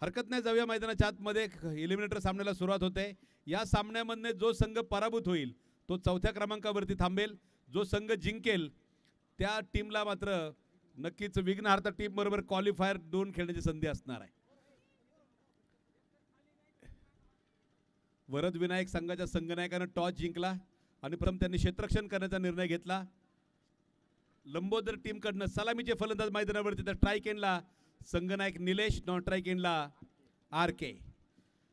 हरकत नाही, जाऊया मैदानाच्या आतमध्ये. एलिमिनेटर सामन्याला सुरुवात होते. या सामन्यामध्ये जो संघ पराभूत होईल तो 4थ्या क्रमांकावरती थांबेल. जो संघ जिंकेल त्या टीमला मात्र नक्कीच विघ्नहर्ता टीम बरोबर क्वालिफायर 2 खेळण्याची संधी असणार आहे. वरद विनायक संघाच्या संघनायकानं टॉस जिंकला आणि प्रथम त्यांनी क्षेत्ररक्षण करण्याचा निर्णय घेतला. लंबोदर टीमकडनं सलामीचे फलंदाज मैदानावरती, तर स्ट्राईक एंडला संघनायक निलेश, नॉन स्ट्राईक एंडला RK.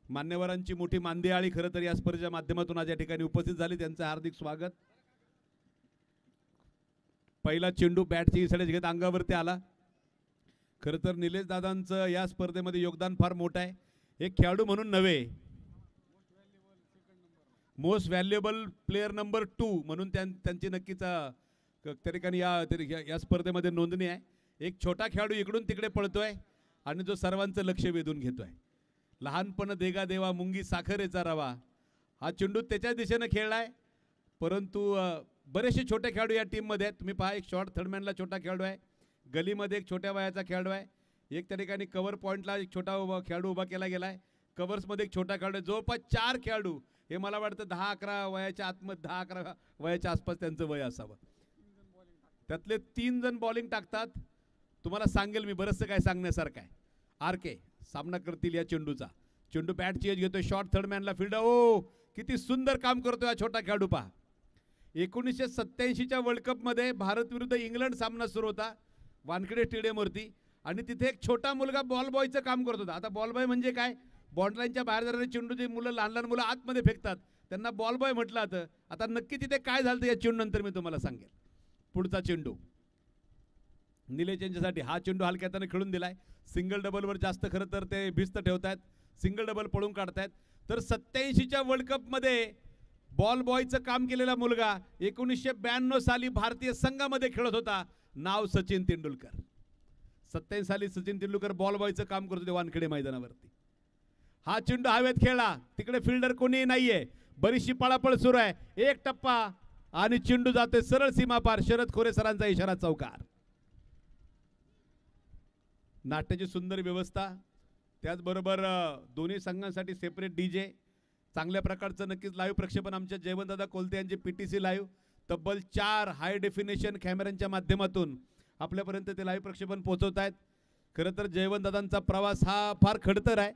मान्यवरांची मोठी मांदियाळी खरं तर या स्पर्धेच्या माध्यमातून आज या ठिकाणी उपस्थित झाली, त्यांचं हार्दिक स्वागत. पहिला चेंडू बॅटची इसळेच घेत अंगावरती आला. खरं तर निलेश दादांचं या स्पर्धेमध्ये योगदान फार मोठं आहे. एक खेळाडू म्हणून नव्हे, मोस्ट व्हॅल्युएबल प्लेयर नंबर 2 म्हणून त्यांची नक्कीच त्या ठिकाणी या स्पर्धेमध्ये नोंदणी आहे. एक छोटा खेळाडू इकडून तिकडे पळतोय आणि जो सर्वांचं लक्ष वेधून घेतोय. लहानपण देगा देवा मुंगी साखरेचा रवा, हा चेंडू त्याच्या दिशेनं खेळलाय. परंतु बरेचसे छोटे खेळाडू या टीममध्ये आहेत. तुम्ही पहा, एक शॉर्ट थर्डमॅनला छोटा खेळाडू आहे, गलीमध्ये एक छोट्या वयाचा खेळाडू आहे, एक त्या ठिकाणी कव्हर पॉईंटला एक छोटा खेळाडू उभा केला गेला आहे, कव्हर्समध्ये एक छोटा खेळाडू आहे. जवळपास 4 खेळाडू, हे मला वाटतं 10-11 वयाच्या आतमध्ये, 10-11 वयाच्या आसपास त्यांचं वय असावं. त्यातले 3 जण बॉलिंग टाकतात. तुम्हाला सांगेल मी, बरंचसं काय सांगण्यासारखं आहे. RK सामना करतील या चेंडूचा. चेंडू बॅटची एज घेतोय, शॉर्ट थर्डमॅनला फील्ड. ओ किती सुंदर काम करतोय हा छोटा खेळाडू. पहा, 1987च्या वर्ल्ड कपमध्ये भारत विरुद्ध इंग्लंड सामना सुरू होता वानखेडे स्टेडियमवरती, आणि तिथे एक छोटा मुलगा बॉल बॉयचं काम करत होता. आता बॉल बॉय म्हणजे काय, बॉन्डलाईनच्या बाहेर जाणारे चेंडू जे मुलं, लहान लहान मुलं आतमध्ये फेकतात, त्यांना बॉल बॉय म्हटलं जातं. आता नक्की तिथे काय झालं या चेंडू नंतर मी तुम्हाला सांगेल. पुढचा चेंडू निलेश यांच्यासाठी. हा चेंडू हलक्या हाताने खेळून दिलाय. सिंगल डबलवर जास्त खरं तर ते भिस्त ठेवतायत, सिंगल डबल पळून काढतायत. तर 87च्या वर्ल्ड कपमध्ये बॉल बॉयचं काम केलेला मुलगा 1992 साली भारतीय संघामध्ये खेळत होता. नाव सचिन तेंडुलकर. 87 साली सचिन तेंडुलकर बॉल बॉयचं काम करत होते वानखेडे मैदानावरती. हा चेंडू हवेत खेळला, तिकडे फिल्डर कोणी नाहीये, बरीचशी पळापळ सुरू आहे. एक टप्पा आणि चेंडू जातोय सरळ सीमा पार. शरद खोरे सरांचा इशारा, चौकार. नाट्याची सुंदर व्यवस्था, त्याचबरोबर दोन्ही संघांसाठी सेपरेट DJ, चांगल्या प्रकारचं नक्कीच लाईव्ह प्रक्षेपण आमच्या जयवंतदादा कोलते यांचे PTC लाईव्ह तब्बल 4 हाय डेफिनेशन कॅमेऱ्यांच्या माध्यमातून आपल्यापर्यंत ते लाईव्ह प्रक्षेपण पोहोचवत आहेत. खरं तर जयवंतदादांचा प्रवास हा फार खडतर आहे,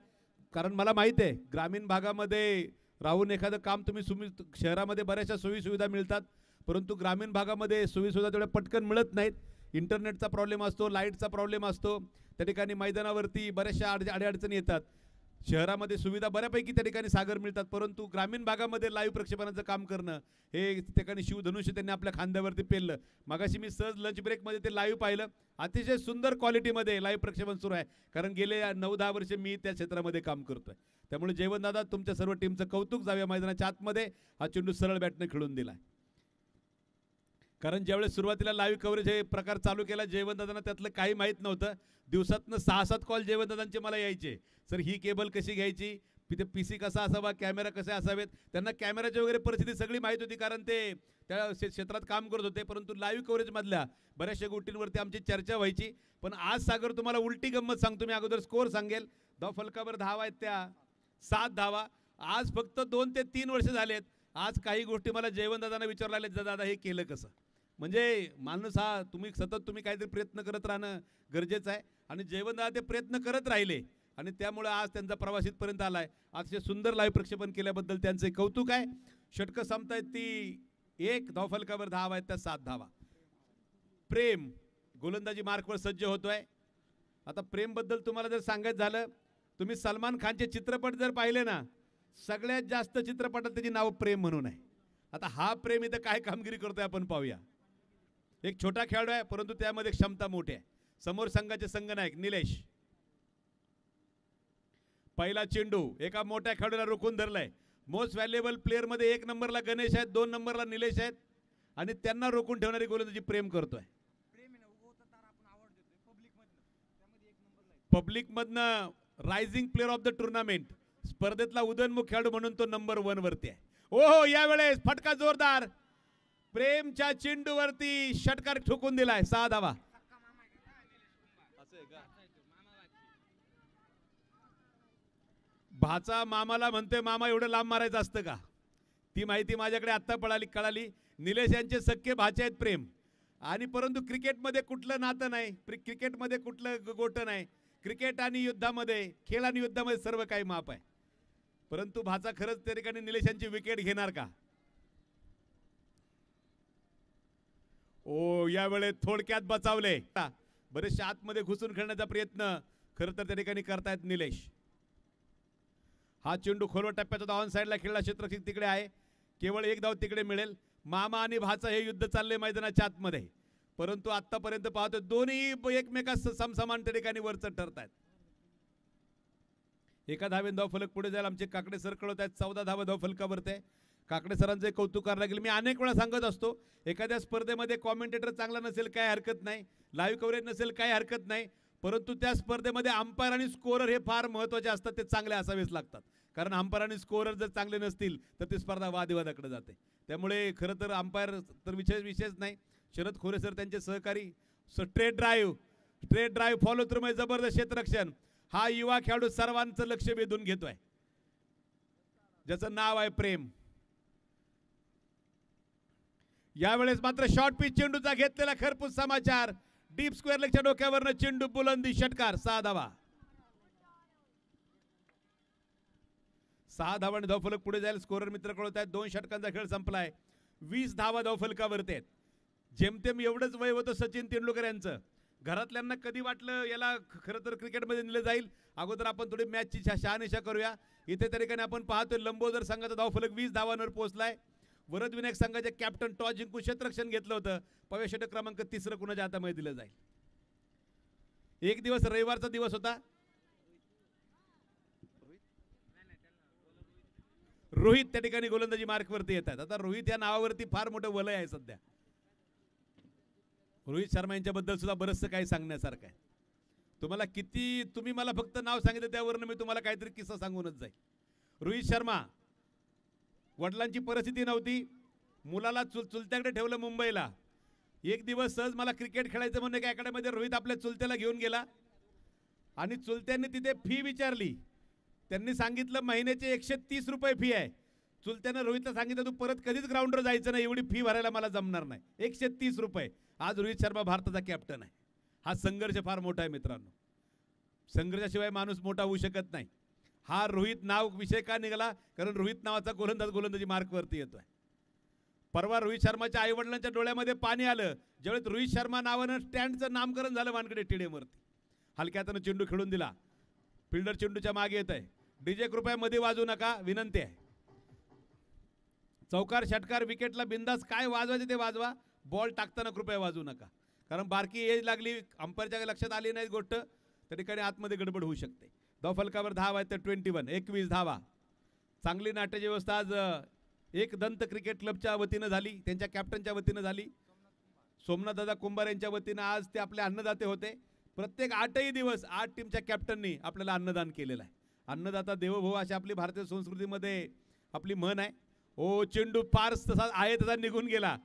कारण मला माहिती आहे ग्रामीण भागामध्ये राहून एखादं काम तुम्ही शहरामध्ये बऱ्याचशा सोयीसुविधा मिळतात, परंतु ग्रामीण भागामध्ये सोयीसुविधा तेवढ्या पटकन मिळत नाहीत. इंटरनेटचा प्रॉब्लेम असतो, लाईटचा प्रॉब्लेम असतो, त्या ठिकाणी मैदानावरती बऱ्याचशा अडीअडचणी येतात. शहरामध्ये सुविधा बऱ्यापैकी त्या ठिकाणी सागर मिळतात, परंतु ग्रामीण भागामध्ये लाईव्ह प्रक्षेपणाचं काम करणं हे ठिकाणी शिवधनुष्य त्यांनी आपल्या खांद्यावरती पेललं. मागाशी मी सहज लंच ब्रेकमध्ये ते लाईव्ह पाहिलं. अतिशय सुंदर क्वालिटीमध्ये लाईव्ह प्रक्षेपण सुरू आहे, कारण गेले 9-10 वर्ष मी त्या क्षेत्रामध्ये काम करतोय. त्यामुळे जयवंतदादा, तुमच्या सर्व टीमचं कौतुक. जाऊया मैदानाच्या आतमध्ये. हा चेंडू सरळ बॅटने खेळून दिलाय, कारण ज्यावेळेस सुरुवातीला लाईव्ह कव्हरेज हे प्रकार चालू केला, जयवंतदादांना त्यातलं काही माहीत नव्हतं. दिवसातनं 6-7 कॉल जयवंतदादांचे मला यायचे, सर ही केबल कशी घ्यायची, तिथे PC कसा असावा, कॅमेरा कसे असावेत. त्यांना कॅमेराची वगैरे परिस्थिती सगळी माहीत होती, कारण ते त्या क्षेत्रात काम करत होते. परंतु लाईव्ह कव्हरेजमधल्या बऱ्याचशा गोष्टींवरती आमची चर्चा व्हायची. पण आज सागर तुम्हाला उलटी गंमत सांगतो मी. अगोदर स्कोअर सांगेल. फलकावर धावा आहेत त्या 7 धावा. आज फक्त 2 ते 3 वर्ष झालेत. आज काही गोष्टी मला जयवंतदादांना विचारल्या लागल्या, दादा हे केलं कसं. म्हणजे माणूस हा तुम्ही काहीतरी प्रयत्न करत राहणं गरजेचं आहे, आणि जयवंतदादा ते प्रयत्न करत राहिले, आणि त्यामुळे आज त्यांचा प्रवास इथपर्यंत आलाय. अतिशय सुंदर लाईव्ह प्रक्षेपण केल्याबद्दल त्यांचे कौतुक आहे. षटकं संपतायत ती 1 धावफलकावर धावा आहेत त्या 7 धावा. प्रेम गोलंदाजी मार्कवर सज्ज होतोय. आता प्रेमबद्दल तुम्हाला जर सांगायचं झालं, तुम्ही सलमान खानचे चित्रपट जर पाहिले ना, सगळ्यात जास्त चित्रपटात त्याची नाव प्रेम म्हणून आहे. आता हा प्रेम इथं काय कामगिरी करतोय आपण पाहूया. एक छोटा खेळाडू आहे, परंतु त्यामध्ये क्षमता मोठी आहे. समोर संघाचे संघनायक निलेश. पहिला चेंडू एका मोठ्या खेळाडूला रोखून धरलाय. मोस्ट व्हॅल्युएबल प्लेअर मध्ये 1 नंबरला गणेश आहेत, 2 नंबरला निलेश आहेत, आणि त्यांना रोखून ठेवणारी गोलंदाजी प्रेम करतोय. पब्लिक मधनं rising player of the tournament, स्पर्धेतला उदयनमुख खेळाडू म्हणून तो नंबर 1 वरती आहे. ओहो, यावेळेस फटका जोरदार. प्रेमच्या चेंडूवरती षटकार ठोकून दिलाय. 6 धावा. भाचा मामाला म्हणतोय मामा एवढं लांब मारायचं असतं का? ती माहिती माझ्याकडे आत्ता कळाली. निलेश यांचे सख्खे भाचे आहेत प्रेम, आणि परंतु क्रिकेटमध्ये कुठलं नातं नाही, क्रिकेटमध्ये कुठलं गोटं नाही. क्रिकेट आणि युद्धामध्ये, खेळ आणि युद्धामध्ये सर्व काही माप आहे. परंतु भाचा खरंच त्या ठिकाणी निलेश यांची विकेट घेणार का? ओ यावेळेस थोडक्यात बचावले. बरेचशे आतमध्ये घुसून खेळण्याचा प्रयत्न खरं तर त्या ठिकाणी करतायत निलेश. हा चेंडू खोलवर टप्प्याचा ऑन साईडला खेळला, क्षेत्ररक्षक तिकडे आहे, केवळ एक धाव तिकडे मिळेल. मामा आणि भाचा हे युद्ध चालले मैदानाच्या आतमध्ये, परंतु आतापर्यंत पाहतो दोन्ही एकमेकास समसमान त्या ठिकाणी वरचढ ठरतायत. एका धावेन धाव फलक पुढे जाईल. आमचे काकडे सर कळवत आहेत 14 धावा धाव फलकावरती. काकडे सरांचे कौतुक करायला लागेल. मी अनेक वेळा सांगत असतो, एखाद्या स्पर्धेमध्ये कॉमेंटेटर चांगला नसेल काय हरकत नाही, लाईव्ह कव्हरेज नसेल काय हरकत नाही, परंतु त्या स्पर्धेमध्ये अंपायर आणि स्कोरर हे फार महत्त्वाचे असतात. ते चांगले असावेच लागतात, कारण अंपायर आणि स्कोरर जर चांगले नसतील तर ती स्पर्धा वादविवादाकडे जाते. त्यामुळे खरं तर अंपायर तर विशेष नाही. शरद खोरे सर त्यांचे सहकारी. स्ट्रेट ड्राईव्ह फॉलो थ्रू मध्ये जबरदस्त क्षेत्ररक्षण. हा युवा खेळाडू सर्वांचं लक्ष वेधून घेतोय, ज्याचं नाव आहे प्रेम. यावेळेस मात्र शॉर्ट पिच चेंडूचा घेतलेला खरपूस समाचार. डीप स्क्वेअर लेगच्या डोक्यावरनं चेंडू बुलंदी षटकार. 6 धावा. 6 धावांनी धावफलक पुढे जाईल. स्कोरर मित्र कळवत आहेत 2 षटकांचा खेळ संपलाय. 20 धावा धावफलकावरती आहेत. जेमतेम एवढंच वय होतं सचिन तेंडुलकर यांचं. घरातल्यांना कधी वाटलं याला खरं तर क्रिकेटमध्ये नेलं जाईल. अगोदर आपण थोडी मॅचची शहानिशा करूया. इथे त्या ठिकाणी आपण पाहतोय लंबोदर संघाचा धावफलक 20 धावांवर पोहोचलाय. वरदविनायक संघाचे कॅप्टन टॉस जिंकून क्षेत्ररक्षण घेतलं होतं. पवे षटक क्रमांक 3 कुणाच्या हातामध्ये दिलं जाईल. एक दिवस रविवारचा दिवस होता. रोहित त्या ठिकाणी गोलंदाजी मार्कवरती येतात. आता रोहित या नावावरती फार मोठं वलय आहे सध्या. रोहित शर्मा यांच्याबद्दल सुद्धा बरंचसं काही सांगण्यासारखं आहे. तुम्ही मला फक्त नाव सांगितलं त्यावरून मी तुम्हाला काहीतरी किस्सा सांगूनच जाईल. रोहित शर्मा, वडिलांची परिस्थिती नव्हती, मुलाला चुलत्याकडे ठेवलं मुंबईला. एक दिवस सहज मला क्रिकेट खेळायचं म्हणून एका अकॅडमीमध्ये रोहित आपल्या चुलत्याला घेऊन गेला आणि चुलत्यांनी तिथे फी विचारली. त्यांनी सांगितलं महिन्याचे 130 रुपये फी आहे. चुलत्यानं रोहितला सांगितलं तू परत कधीच ग्राउंडवर जायचं नाही, एवढी फी भरायला मला जमणार नाही. 130 रुपये. आज रोहित शर्मा भारताचा कॅप्टन आहे. हा संघर्ष फार मोठा आहे मित्रांनो. संघर्षाशिवाय माणूस मोठा होऊ शकत नाही. हा रोहित नाव विषय का निघाला? कारण रोहित नावाचा गोलंदाजी मार्कवरती येतोय. परवा रोहित शर्माच्या आई वडिलांच्या डोळ्यामध्ये पाणी आलं ज्यावेळेस रोहित शर्मा नावानं स्टँडचं नामकरण झालं वानखेडे स्टेडियमवरती. हलक्या हातानं चेंडू खेळून दिला. फिल्डर चेंडूच्या मागे येत आहे. डीजे कृपया मध्ये वाजू नका विनंती आहे. चौकार षटकार विकेटला बिंदास काय वाजवायचे ते वाजवा. बॉल टाकताना कृपया वाजू नका, कारण बारकी एज लागली, अंपायरच्या लक्षात आली नाही गोष्ट, त्या ठिकाणी आतमध्ये गडबड होऊ शकते. धावफलकावर धावा आहेत तर 21 धावा. चांगली नाट्याची व्यवस्था आज एक दंत क्रिकेट क्लबच्या वतीनं झाली, त्यांच्या कॅप्टनच्या वतीनं झाली. सोमनाथदादा कुंभार यांच्या वतीनं आज ते आपले अन्नदाते होते. प्रत्येक 8ही दिवस 8 टीमच्या कॅप्टननी आपल्याला अन्नदान केलेलं आहे. अन्नदाता देवोभव अशी आपली भारतीय संस्कृतीमध्ये आपली म्हण आहे. ओ चेंडू फार तसा आहे तसा निघून गेला,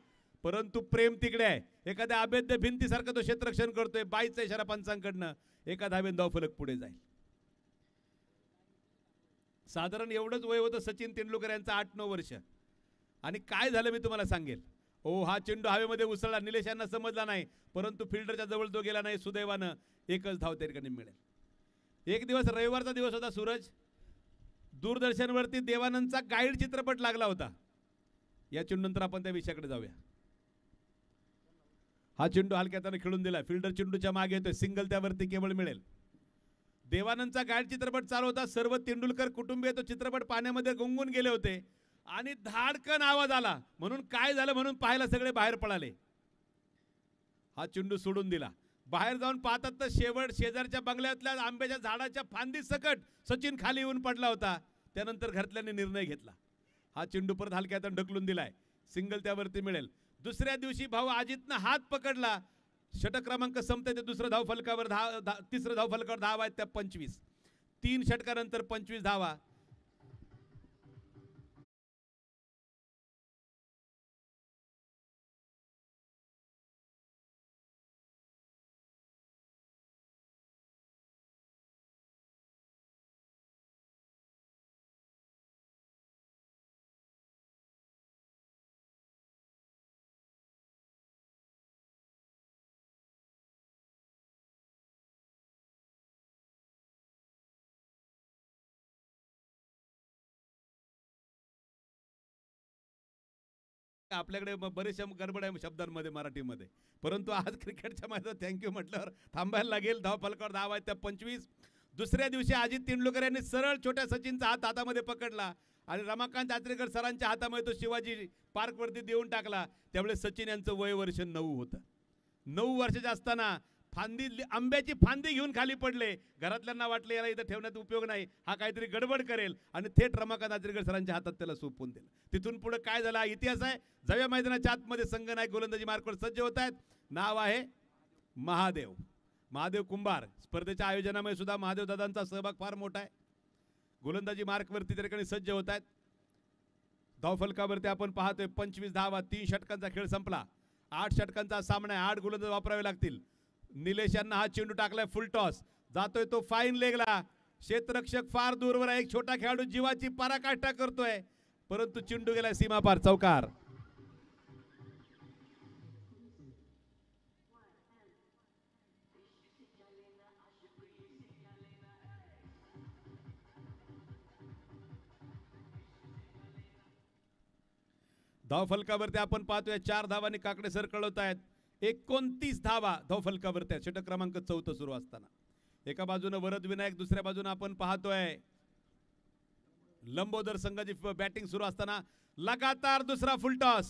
परंतु प्रेम तिकडे आहे. एखाद्या अभेद्य भिंतीसारखं तो क्षेत्ररक्षण करतोय. 22चा इशारा पंचांकडनं. एका धावेन धावफलक पुढे जाईल. साधारण एवढंच वय होतं सचिन तेंडुलकर यांचं 8-9 वर्ष. आणि काय झालं मी तुम्हाला सांगेल. ओ हा चेंडू हवेमध्ये उसळला. निलेश यांना समजला नाही, परंतु फिल्डरच्या जवळ तो गेला नाही. सुदैवानं एकच धाव त्या ठिकाणी मिळेल. एक दिवस रविवारचा दिवस होता सूरज. दूरदर्शनवरती देवानंदचा गाईड चित्रपट लागला होता. या चेंडूनंतर आपण त्या विषयाकडे जाऊया. हा चेंडू हलक्याने खेळून दिला. फिल्डर चेंडूच्या मागे येतोय. सिंगल त्यावरती केवळ मिळेल. देवानंदचा गाईड चित्रपट चालू होता. सर्व तेंडुलकर कुटुंबीय तो चित्रपट पाण्यामध्ये गुंगून गेले होते आणि धाडकन आवाज आला. म्हणून काय झालं म्हणून पाहायला सगळे बाहेर पळाले. हा चेंडू सोडून दिला. बाहेर जाऊन पाहतात तर शेजारच्या बंगल्यातल्या आंब्याच्या झाडाच्या फांदी सकट सचिन खाली येऊन पडला होता. त्यानंतर घरातल्यांनी निर्णय घेतला. हा चेंडू परत हलक्यात ढकलून दिलाय. सिंगल त्यावरती मिळेल. दुसऱ्या दिवशी भाऊ अजितनं हात पकडला. षटक क्रमांक संपते ते दुसरं धावफलकावर तिसरं धावफलकावर धावा आहेत त्या 25. 3 षटकानंतर 25 धावा. आपल्याकडे बरेचशा गडबड आहे शब्दांमध्ये मराठीमध्ये, परंतु आज क्रिकेटच्या मैदानात थँक्यू म्हटल्यावर थांबायला लागेल. धावफलकावर धाव आहेत त्या 25. दुसऱ्या दिवशी अजित तेंडुलकर यांनी सरळ छोट्या सचिनचा हात हातामध्ये पकडला आणि रमाकांत आचरेकर सरांच्या हातामध्ये तो शिवाजी पार्कवरती देऊन टाकला. त्यावेळेस सचिन यांचं वय वर्ष 9 होतं. 9 वर्षाचे असताना आंब्याची फांदी घेऊन खाली पडले. घरातल्यांना वाटलं याला इथं ठेवण्यात उपयोग नाही, हा काहीतरी गडबड करेल, आणि थेट रमाकांत आचरेकर सरांच्या हातात त्याला सोपवून दिलं. तिथून पुढे काय झालं हा इतिहास आहे. जाव्या मैदानाच्या आतमध्ये संघनायक गोलंदाजी मार्कवर सज्ज होत आहेत. नाव आहे महादेव. महादेव कुंभार. स्पर्धेच्या आयोजनामध्ये सुद्धा महादेव दादांचा सहभाग फार मोठा आहे. गोलंदाजी मार्कवरती त्या ठिकाणी सज्ज होत आहेत. धावफलकावरती आपण पाहतोय 25 धावा. 3 षटकांचा खेळ संपला. 8 षटकांचा सामना आहे. 8 गोलंदाज वापरावे लागतील. निलेश यांना हा चेंडू टाकलाय फुल टॉस. जातोय तो फाईन लेगला. क्षेत्ररक्षक फार दूरवर आहे. एक छोटा खेळाडू जीवाची पराकाष्ठा करतोय, परंतु चेंडू गेलाय सीमापार. चौकार. धावफलकावरती आपण पाहतोय 4 धावांनी काकडे सर कळवत आहेत. 29 धावा धावफलकावरती. षटक क्रमांक 4 सुरू असताना एका बाजूने वरद विनायक, दुसऱ्या बाजूने आपण पाहतोय लंबोदर संघाची बॅटिंग सुरू असताना लगातार दुसरा फुल टॉस.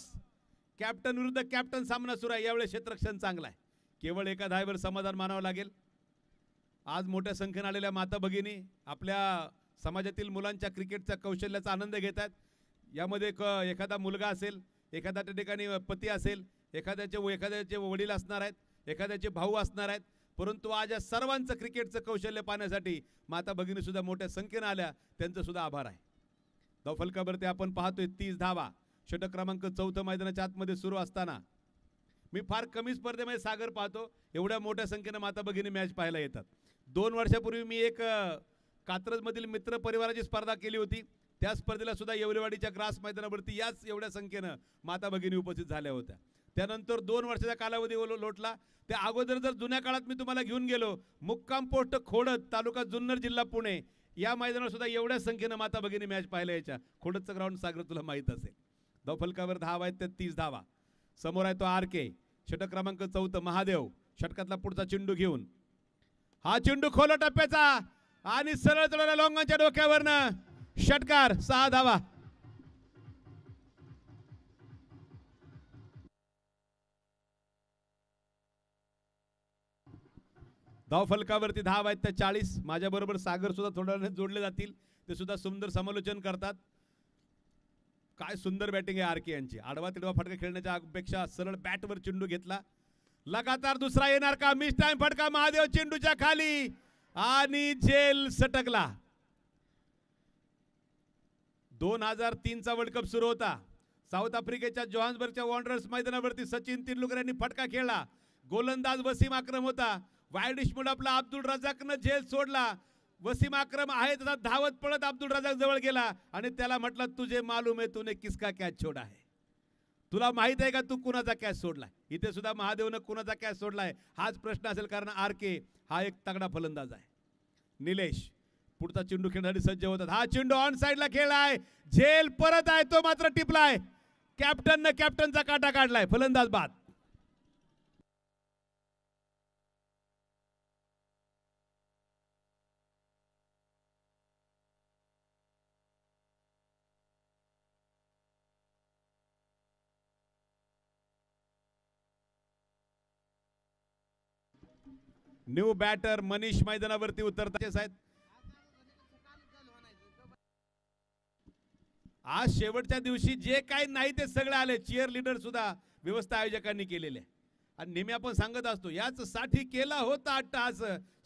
कॅप्टन विरुद्ध कॅप्टन सामना सुरू आहे. यावेळी क्षेत्ररक्षण चांगला आहे. केवळ एका धावेवर समाधान मानावं लागेल. आज मोठ्या संख्येने आलेल्या माता भगिनी आपल्या समाजातील मुलांच्या क्रिकेटच्या कौशल्याचा आनंद घेत आहेत. यामध्ये एखादा मुलगा असेल, एखादा त्या ठिकाणी पती असेल, एखाद्याचे वडील असणार आहेत, एखाद्याचे भाऊ असणार आहेत, परंतु आज या सर्वांचं क्रिकेटचं कौशल्य पाहण्यासाठी माता भगिनी सुद्धा मोठ्या संख्येने आल्या. त्यांचं सुद्धा आभार आहे. धावफलकावरती आपण पाहतोय 30 धावा. षटक क्रमांक 4 मैदानाच्या आतमध्ये सुरू असताना मी फार कमी स्पर्धेमध्ये सागर पाहतो, एवढ्या मोठ्या संख्येने माता भगिनी मॅच पाहायला येतात. 2 वर्षापूर्वी मी एक कात्रजमधील मित्र परिवाराची स्पर्धा केली होती. त्या स्पर्धेला सुद्धा येवलेवाडीच्या ग्रास मैदानावरती याच एवढ्या संख्येनं माता भगिनी उपस्थित झाल्या होत्या. त्यानंतर 2 वर्षाचा कालावधी लोटला. त्या अगोदर जर जुन्या काळात मी तुम्हाला घेऊन गेलो, मुक्काम पोस्ट खोडद, तालुका जुन्नर, जिल्हा पुणे, या मैदानावर सुद्धा एवढ्या संख्येनं माता भगिनी मॅच पाहायला यायच्या. खोडदचं ग्राउंड सागर तुला माहीत असेल. धावफलकावर धावा आहेत त्या 30 धावा. समोर आहे तो RK. षटक क्रमांक 4 महादेव. षटकातला पुढचा चेंडू घेऊन हा चेंडू खोल टप्प्याचा आणि सरळ चढवला लोंगांच्या डोक्यावरनं. षटकार. 6 धावा. धावफलकावरती धाव आहेत त्या 40. माझ्याबरोबर सागर सुद्धा थोड्या वेळाने जोडले जातील. ते सुद्धा सुंदर समालोचन करतात. काय सुंदर बॅटिंग आहे RK यांची. आडवा तिडवा फटका खेळण्याच्या अपेक्षा सरळ बॅटवर चेंडू घेतला. लगातार दुसरा येणार का? मिस टाइम फटका. महादेव चेंडूच्या खाली आणि झेल सटकला. 2003 चा वर्ल्ड कप सुरू होता. साऊथ आफ्रिकेच्या जोहान्सबर्गच्या वॉन्डरर्स मैदानावरती सचिन तेंडुलकर यांनी फटका खेळला. गोलंदाज वसीम अक्रम होता. वाईड डिशमुळे आपला अब्दुल रजाकनं झेल सोडला. वसीम अक्रम आहे तसा धावत पळत अब्दुल रजाक जवळ गेला आणि त्याला म्हटलं, तुझे मालूम आहे तूने किसका कॅच छोडा है. तुला माहित आहे का तू कुणाचा कॅच सोडलाय. इथे सुद्धा महादेवनं कुणाचा कॅच सोडलाय हाच प्रश्न असेल, कारण RK हा एक तगडा फलंदाज आहे. निलेश पुढचा चेंडू खेळण्यासाठी सज्ज होतात. हा चेंडू ऑन साइडला खेळलाय. झेल परत आहे, तो मात्र टिपलाय. कॅप्टननं कॅप्टनचा काटा काढलाय. फलंदाज बाद. न्यू बॅटर मनीष मैदानावरती उतरतात आहेत. आज शेवटच्या दिवशी जे काही नाही ते सगळे आले. चिअर लीडर सुद्धा व्यवस्था आयोजकांनी केलेले आहे. आणि नेहमी आपण सांगत असतो याच साठी केला होता अट्टहास,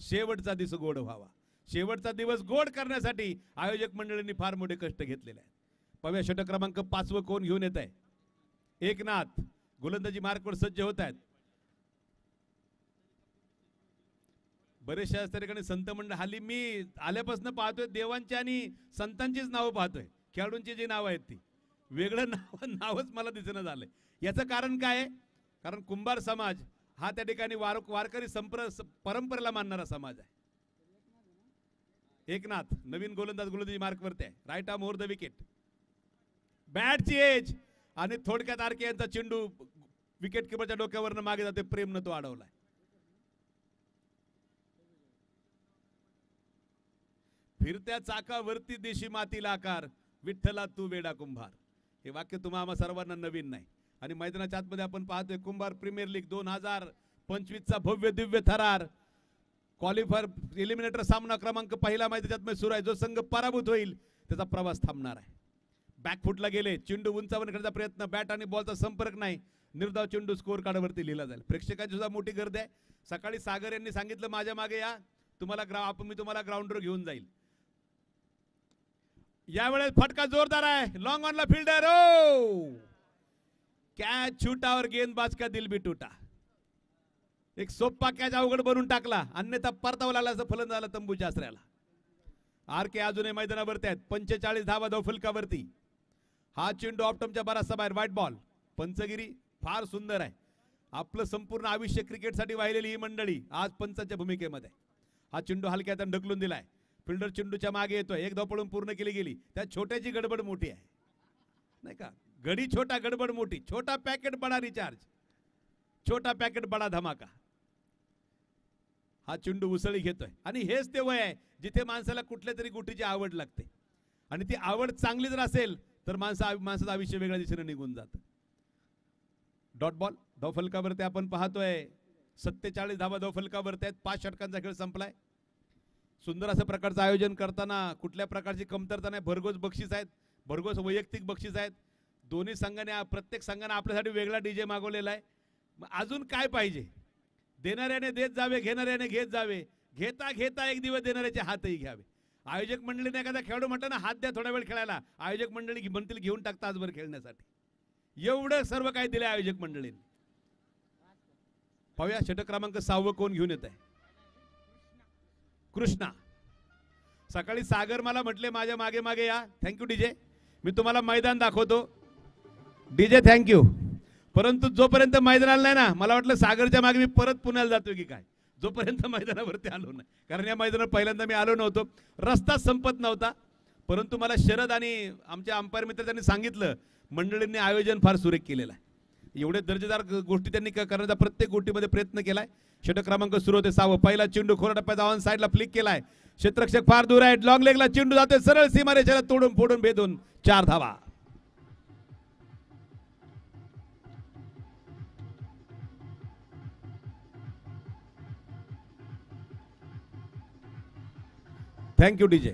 शेवटचा दिवस गोड व्हावा. शेवटचा दिवस गोड करण्यासाठी आयोजक मंडळींनी फार मोठे कष्ट घेतलेले आहेत. पाहूया षटक क्रमांक 5 कोण घेऊन येत आहे. एकनाथ गोलंदाजी मार्कवर सज्ज होत आहेत. बरेचशा ठिकाणी संत मंडळ हल्ली मी आल्यापासून पाहतोय देवांची आणि संतांचीच नावं पाहतोय. खेळाडूंची जी नावं आहेत ती वेगळं नावच मला दिसेना झालंय. याचं कारण काय आहे? कारण कुंभार समाज हा त्या ठिकाणी वारकरी परंपरेला मानणारा समाज आहे. एकनाथ नवीन गोलंदाजी मार्कवरती आहे. Right arm over the wicket. बॅटची एज आणि थोडक्यात आरके यांचा चेंडू विकेट किपरच्या डोक्यावरनं मागे जाते, प्रेमनं तो अडवलाय. फिरत्या चाकावरती देशी मातीला आकार, विठ्ठला तू वेडा कुंभार. हे वाक्य तुम्हा सर्वांना नवीन नाही. आणि मैदानाच्या आतमध्ये आपण पाहतोय कुंभार प्रीमियर लीग 2025चा भव्य दिव्य थरार क्वालिफायर एलिमिनेटर सामना क्रमांक पहिला मैदानात सुरू आहे. जो संघ पराभूत होईल त्याचा प्रवास थांबणार आहे. बॅकफुटला गेले, चेंडू उंचावर करण्याचा प्रयत्न, बॅट आणि बॉलचा संपर्क नाही, निर्धाव चेंडू स्कोर कार्डवरती लिहिला जाईल. प्रेक्षकांची सुद्धा मोठी गर्दी आहे. सकाळी सागर यांनी सांगितलं माझ्या मागे या, मी तुम्हाला ग्राउंडवर घेऊन जाईल. यावेळेस फटका जोरदार आहे, लॉंग ऑनला फिल्डर, ओ कॅच छूटा और गेंदबाज का दिल भी टूटा. एक सोप्पा कॅच अवघड बनवून टाकला, अन्यथा परतावा लागला असं फलंदाजाला तंबूच्या आसऱ्याला. आरके अजूनही मैदानावरती आहेत. 45 धावा धावफलकावरती. हा चेंडू ऑप्टमच्या बराचसा बाहेर, व्हाईट बॉल. पंचगिरी फार सुंदर आहे. आपलं संपूर्ण आयुष्य क्रिकेटसाठी वाहिलेली ही मंडळी आज पंचांच्या भूमिकेमध्ये. हा चेंडू हलक्यात ढकलून दिलाय. फिल्डर चेंडूच्या मागे येतोय. एक धाव पळून पूर्ण केली गेली. त्या छोट्याची गडबड मोठी आहे, नाही का? घडी छोटा गडबड मोठी. छोटा पॅकेट बडा रिचार्ज, छोटा पॅकेट बडा धमाका. हा चेंडू उसळी घेतोय. आणि हेच ते वय आहे जिथे माणसाला कुठल्या तरी गोष्टीची आवड लागते. आणि ती आवड चांगली जर असेल तर माणसाचं आयुष्य वेगळ्या दिशेने निघून जातं. डॉट बॉल धावफलकावरती आपण पाहतोय 47 धावा धावफलकावरती आहेत. 5 षटकांचा खेळ संपलाय. सुंदर असं प्रकारचं आयोजन करताना कुठल्या प्रकारची कमतरता नाही. भरघोस बक्षीस आहेत, भरघोस वैयक्तिक बक्षीस आहेत. दोन्ही संघाने, प्रत्येक संघाने आपल्यासाठी वेगळा डीजे मागवलेला आहे. अजून काय पाहिजे? देणाऱ्याने देत जावे, घेणाऱ्याने घेत जावे. घेता घेता एक दिवस देणाऱ्याचे हातही घ्यावे. आयोजक मंडळीने एखादा खेळाडू म्हटलं ना, हात द्या थोडा वेळ खेळायला, आयोजक मंडळी म्हणतील घेऊन टाक तासभर खेळण्यासाठी. एवढं सर्व काही दिलं आयोजक मंडळीने. पाहूया षटक क्रमांक 6 कोण घेऊन येत आहे. कृष्णा. सकाळी सागर मला म्हटले माझ्या मागे मागे या. थँक्यू डीजे, मी तुम्हाला मैदान दाखवतो. DJ thank you. परंतु जोपर्यंत मैदानाला नाही ना, मला वाटलं सागरच्या मागे मी परत पुण्याला जातोय की काय, जोपर्यंत मैदानावरती आलो नाही. कारण या मैदानावर पहिल्यांदा मी आलो नव्हतो, रस्ता संपत नव्हता. परंतु मला शरद आणि आमच्या अंपायर मित्र त्यांनी सांगितलं मंडळींनी आयोजन फार सुरेख केलेलं आहे. एवढे दर्जेदार गोष्टी त्यांनी करण्याचा प्रत्येक गोष्टीमध्ये प्रयत्न केलाय. षटक क्रमांक सुरू होते 6. पहिला चेंडू खोरा टप्प्यात ऑन साईडला फ्लिक केलाय. क्षेत्ररक्षक फार दूर आहे. लॉंग लेगला चेंडू जातोय सरळ सीमारेषेला तोडून फोडून भेदून 4 धावा. Thank you DJ.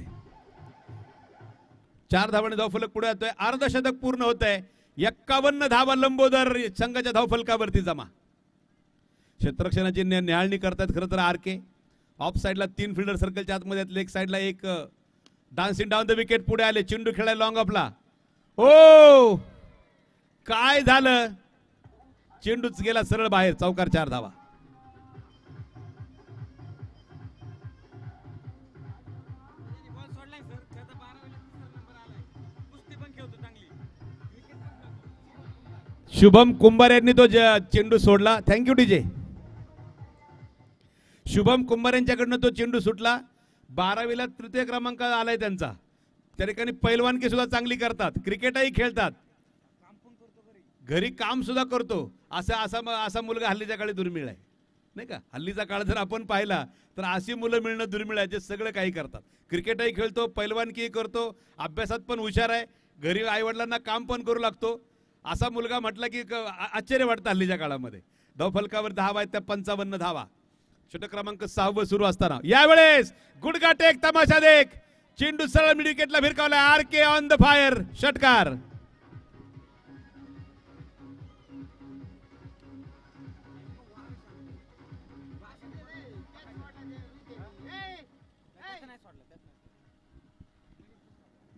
4 धावाने धावफलक पुढे येतोय. अर्धशतक पूर्ण होत आहे. 51 धावा लंबोदर संघाच्या धावफलकावरती जमा. क्षेत्ररक्षणाची न्याहाळणी करतात खरं तर आरके. ऑफ साइडला 3 फिल्डर सर्कलच्या आतमध्ये, लेग साइडला एक डान्सिंग डाऊन द विकेट पुढे आले. चेंडू खेळायला लॉंग ऑफला. ओ काय झालं? चेंडूच गेला सरळ बाहेर. चौकार 4 धावा. शुभम कुंभार यांनी तो चेंडू सोडला. Thank you DJ. शुभम कुंभार यांच्याकडनं तो चेंडू सुटला. 12वीला तृतीय क्रमांक आलाय त्यांचा. त्या ठिकाणी पैलवानकी सुद्धा चांगली करतात, क्रिकेटही खेळतात, घरी काम सुद्धा करतो. असा मुलगा हल्लीच्या काळी दुर्मिळ आहे, नाही का? हल्लीचा काळ जर आपण पाहिला तर अशी मुलं मिळणं दुर्मिळ आहे जे सगळं काही करतात. क्रिकेटही खेळतो, पैलवानकीही करतो, अभ्यासात पण हुशार आहे, घरी आईवडिलांना काम पण करू लागतो. असा मुलगा म्हटला की आश्चर्य वाटतं हल्लीच्या काळामध्ये. धावफलकावर 10 आहेत त्या 55 धावा. षटक क्रमांक 6 सुरू असताना यावेळेस गुडघा टेक तमाशा देख. चेंडू सरळ मिड विकेटला भिरकावला. RK on the fire. षटकार.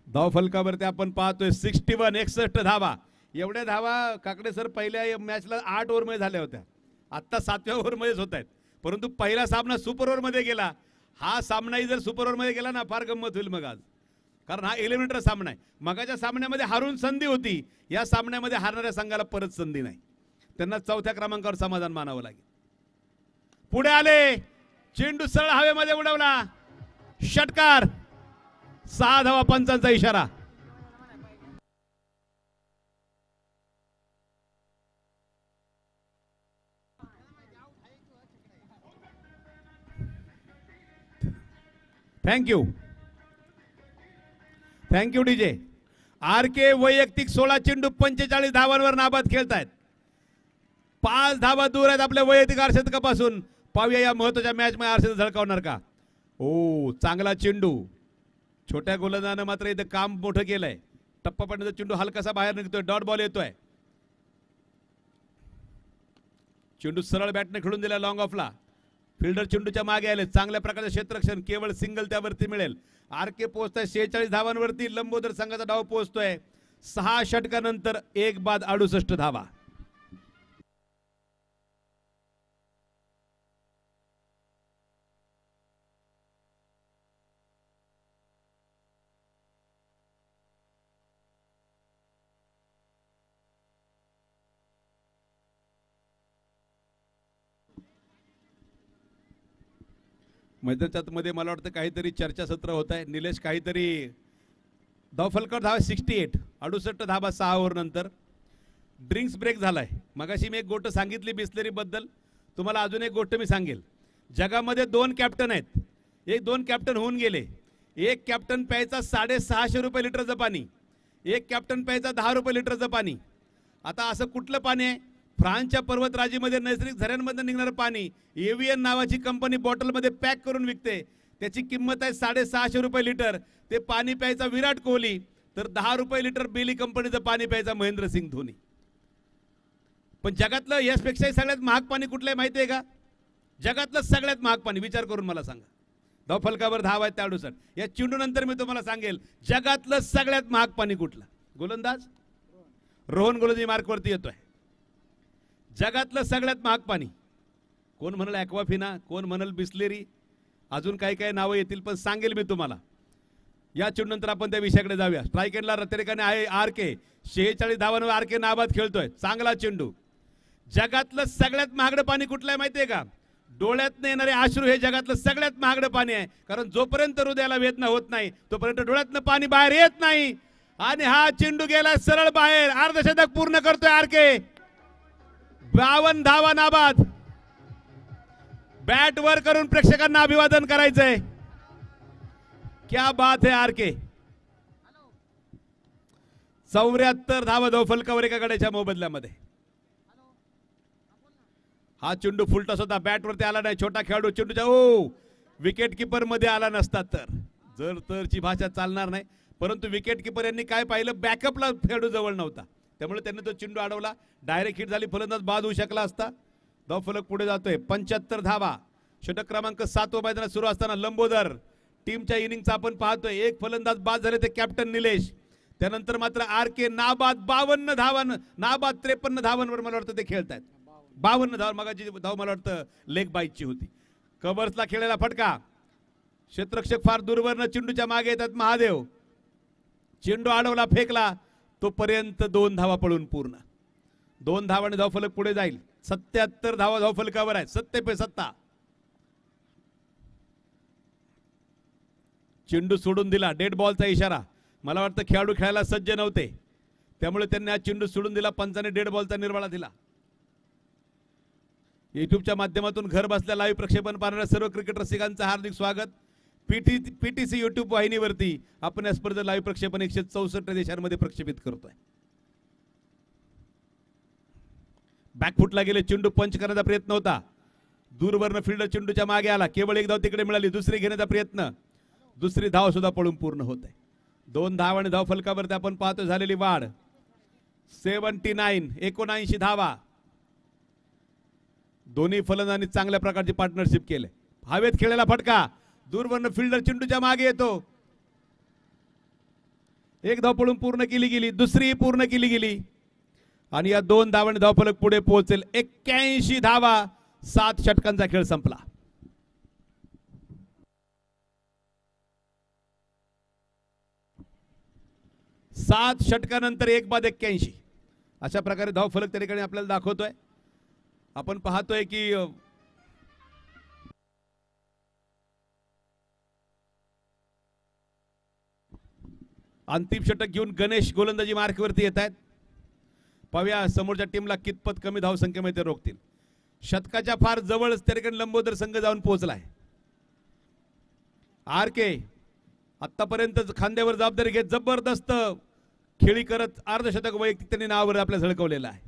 धावफलकावरती आपण पाहतोय 61 धावा. एवढ्या धावा काकडे सर पहिल्या मॅचला 8 ओव्हरमध्ये झाल्या होत्या. आता 7व्या ओव्हरमध्येच होत आहेत. परंतु पहिला सामना सुपर ओव्हरमध्ये गेला. हा सामनाही जर सुपर ओव्हरमध्ये गेला ना, फार गंमत होईल मग आज. कारण हा एलिमिनेटर सामना आहे. मगाच्या सामन्यामध्ये हारून संधी होती, या सामन्यामध्ये हारणाऱ्या संघाला परत संधी नाही. त्यांना 4थ्या क्रमांकावर समाधान मानावं लागेल. पुढे आले. चेंडू सरळ हवेमध्ये उडवला. षटकार. 6 धावा. पंचांचा इशारा. Thank you thank you DJ. आर के वैयक्तिक 16 चेंडू 45 धावांवर नाबाद खेळतायत. 5 धावा दूर आहेत आपल्या वैयक्तिक अर्धशतकापासून. पाहूया या महत्वाच्या मॅच मध्ये अर्धशतक झळकावणार का. ओ चांगला चेंडू. छोट्या गोलंदाजानं मात्र इथं काम मोठं केलंय. टप्पा पडण्याचा चेंडू हलकासा बाहेर निघतोय. डॉट बॉल येतोय. चेंडू सरळ बॅटने खेळून दिला लॉंग ऑफला. फिल्डर चेंडूच्या मागे आले. चांगल्या प्रकारचे क्षेत्ररक्षण. केवळ सिंगल त्यावरती मिळेल. आर के पोहोचताय 46 धावांवरती. लंबोदर संघाचा डाव पोहोचतोय 6 षटकानंतर 1 बाद 68 धावा. मैदानाच्या मध्ये मला वाटतं काहीतरी चर्चासत्र होत आहे. निलेश काहीतरी धावफलकावर धावा 68 68 धावा 6 ओव्हर नंतर. ड्रिंक्स ब्रेक झालाय. मगाशी मी एक गोष्ट सांगितली बिस्लेरी बद्दल. तुम्हाला अजून एक गोष्ट मी सांगेल. जगामध्ये 2 कॅप्टन आहेत. 2 कॅप्टन होऊन गेले. एक कॅप्टन प्यायचा 650 रुपये लिटरचं पाणी. एक कॅप्टन प्यायचा 10 रुपये लिटरचं पाणी. आता असं कुठलं पाणी आहे. फ्रान्सच्या पर्वतराजीमध्ये नैसर्गिक झऱ्यांमधून निघणारं पाणी एव्हियन नावाची कंपनी बॉटलमध्ये पॅक करून विकते. त्याची किंमत आहे 650 रुपये लिटर. ते पाणी प्यायचा विराट कोहली, तर 10 रुपये लिटर बेली कंपनीचं पाणी प्यायचा महेंद्रसिंग धोनी. पण जगातलं यापेक्षाही सगळ्यात महाग पाणी कुठलं आहे माहिती आहे का. जगातलं सगळ्यात महाग पाणी विचार करून मला सांगा. धावफलकावर धाव आहेत 68. या चेंडू नंतर मी तुम्हाला सांगेल जगातलं सगळ्यात महाग पाणी कुठलं. गोलंदाज रोहन गोलंदाजी मार्कवरती येतोय. जगातलं सगळ्यात महाग पाणी कोण म्हणाल. ॲक्वाफिना, कोण म्हणाल बिस्लेरी, अजून काही काही नावं येतील पण सांगेल मी तुम्हाला. या चेंडूनंतर आपण त्या विषयाकडे जाऊया. स्ट्राईक एंडला रत्तेरिकाने आहे आर के. 46 धावांवर आर के नाबाद खेळतोय. चांगला चेंडू. जगातलं सगळ्यात महागडं पाणी कुठलं आहे माहितीये का. डोळ्यातनं येणारे अश्रू हे जगातलं सगळ्यात महागडं पाणी आहे. कारण जोपर्यंत हृदयाला वेदना होत नाही तोपर्यंत डोळ्यातनं पाणी बाहेर येत नाही. आणि हा चेंडू गेला सरळ बाहेर. अर्धशतक पूर्ण करतोय आर के. 52 धावा नाबाद. बॅट वर करून प्रेक्षकांना अभिवादन करायचंय. क्या बात है आर के. 74 धावा धावफलकावर एका गड्याच्या मोबदल्यामध्ये. हा चेंडू फुलटॉस होता. बॅट वरती आला नाही. छोटा खेळाडू चेंडूच्या विकेट किपर मध्ये आला नसता तर तरची भाषा चालणार नाही. परंतु विकेट किपर यांनी काय पाहिलं, बॅकअपला खेळाडू जवळ नव्हता. त्यामुळे त्यांनी तो चेंडू अडवला. डायरेक्ट हिट झाली. फलंदाज बाद होऊ शकला असता. धावफलक पुढे जातोय. 75 धावा. षटक क्रमांक 7 मैदानात सुरू असताना लंबोदर टीमच्या इनिंगचा आपण पाहतोय. एक फलंदाज बाद झाले ते कॅप्टन निलेश. त्यानंतर मात्र आर के नाबाद 52 धावांवर. नाबाद 53 धावांवर मला वाटतं ते खेळतायत. 52 धावा. मगाची धाव मला वाटतं लेग बाईटची होती. कव्हर्सला खेळलेला फटका. क्षेत्ररक्षक फार दूरवरनं चेंडूच्या मागे येतात महादेव. चेंडू अडवला, फेकला. तोपर्यंत 2 धावा पळून पूर्ण. 2 धावाने धावफलक पुढे जाईल. 77 धावा धावफलकावर आहे. 70 चेंडू सोडून दिला. डेड बॉलचा इशारा. मला वाटतं खेळाडू खेळायला सज्ज नव्हते त्यामुळे त्यांनी हा चेंडू सोडून दिला. पंचाने डेड बॉलचा निर्वाळा दिला. युट्यूबच्या माध्यमातून घर बसल्या लाईव्ह प्रक्षेपण पाहणाऱ्या सर्व क्रिकेट रसिकांचं हार्दिक स्वागत. पीटीसी युट्यूब वाहिनीवरती आपण या स्पर्धेत लाईव्ह प्रक्षेपण 164 देशांमध्ये प्रक्षेपित करतोय. बॅकफुटला गेले. चेंडू पंच करण्याचा प्रयत्न होता. दूरवरनं फिल्डर चेंडूच्या मागे आला. केवळ एक धाव तिकडे मिळाली. दुसरी घेण्याचा प्रयत्न. दुसरी धाव सुद्धा पळून पूर्ण होत आहे. 2 धाव आणि धावफलकावरती आपण पाहतो झालेली वाढ 79 धावा. दोन्ही फलंदाजांनी चांगल्या प्रकारची पार्टनरशिप केले. हवेत खेळलेला फटका. दूरवरनं फिल्डर चेंडूच्या मागे येतो. एक धाव पळून पूर्ण केली गेली. दुसरी पूर्ण केली गेली. आणि या 2 धावांनी धावफलक पुढे पोहोचेल. 81 धावा. 7 षटकांचा खेळ संपला. सात षटकानंतर 1 बाद 81. अशा प्रकारे धावफलक त्या ठिकाणी आपल्याला दाखवतोय. आपण पाहतोय की अंतिम षटक घेऊन गणेश गोलंदाजी मार्कवरती येत आहेत. पाहूया समोरच्या टीमला कितपत कमी धावसंख्येमध्ये रोखतील. शतकाच्या फार जवळच त्या ठिकाणी लंबोदर संघ जाऊन पोहोचलाय. आर के आतापर्यंत खांद्यावर जबाबदारी घेत जबरदस्त खेळी करत अर्धशतक वैयक्तिक त्यांनी नावावर आपल्या झळकवलेलं आहे.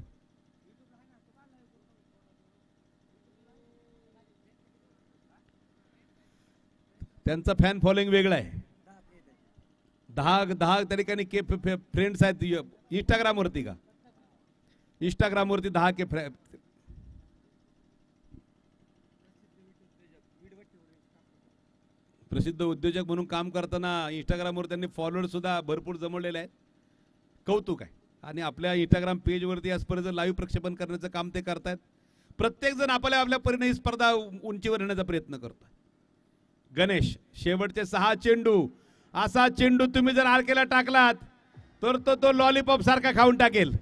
त्यांचा फॅन फॉलोइंग वेगळा आहे. 10 त्या ठिकाणी के फ्रेंड्स आहेत इंस्टाग्रामवरती का इंस्टाग्रामवरती 10 के प्रसिद्ध उद्योजक म्हणून काम करताना इंस्टाग्रामवर त्यांनी फॉलोअर सुद्धा भरपूर जमवलेले आहेत. कौतुक आहे. आणि आपल्या इंस्टाग्राम पेजवरती आज परत लाईव्ह प्रक्षेपण करण्याचं काम ते करतायत. प्रत्येक जण आपल्या आपल्या परीने ही स्पर्धा उंचीवर नेण्याचा प्रयत्न करतोय. गणेश शेवटचे 6 चेंडू असा चेंडू तुम्ही जर आरकेला टाकलात तर तो लॉलीपॉप सारखा खाऊन टाकेल.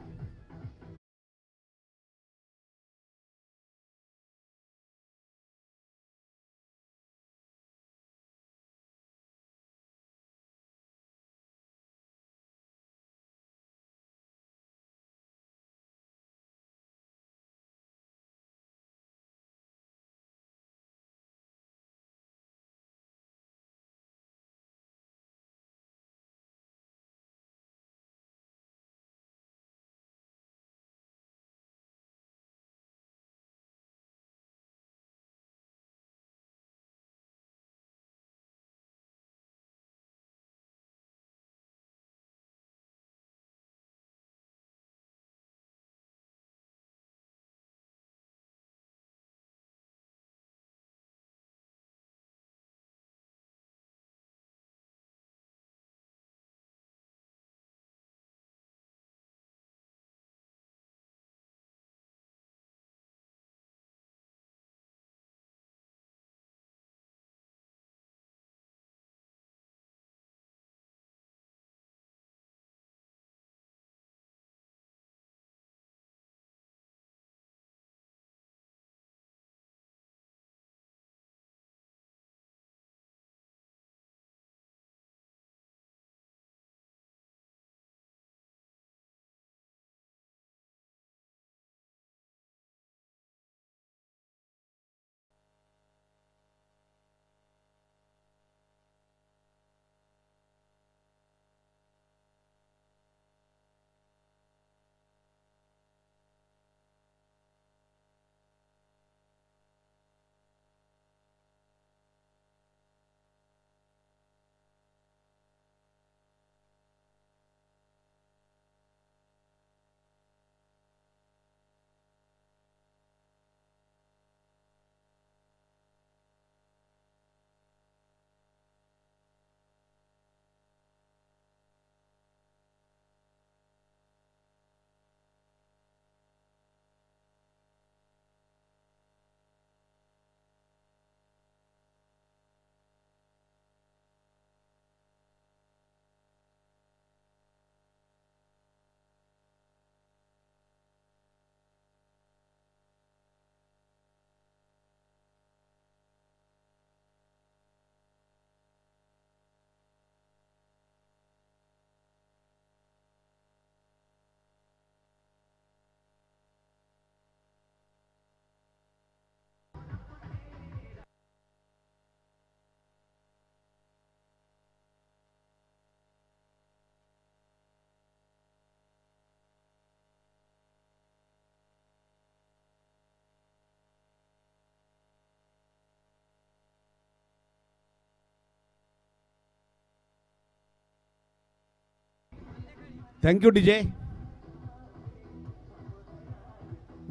Thank you DJ.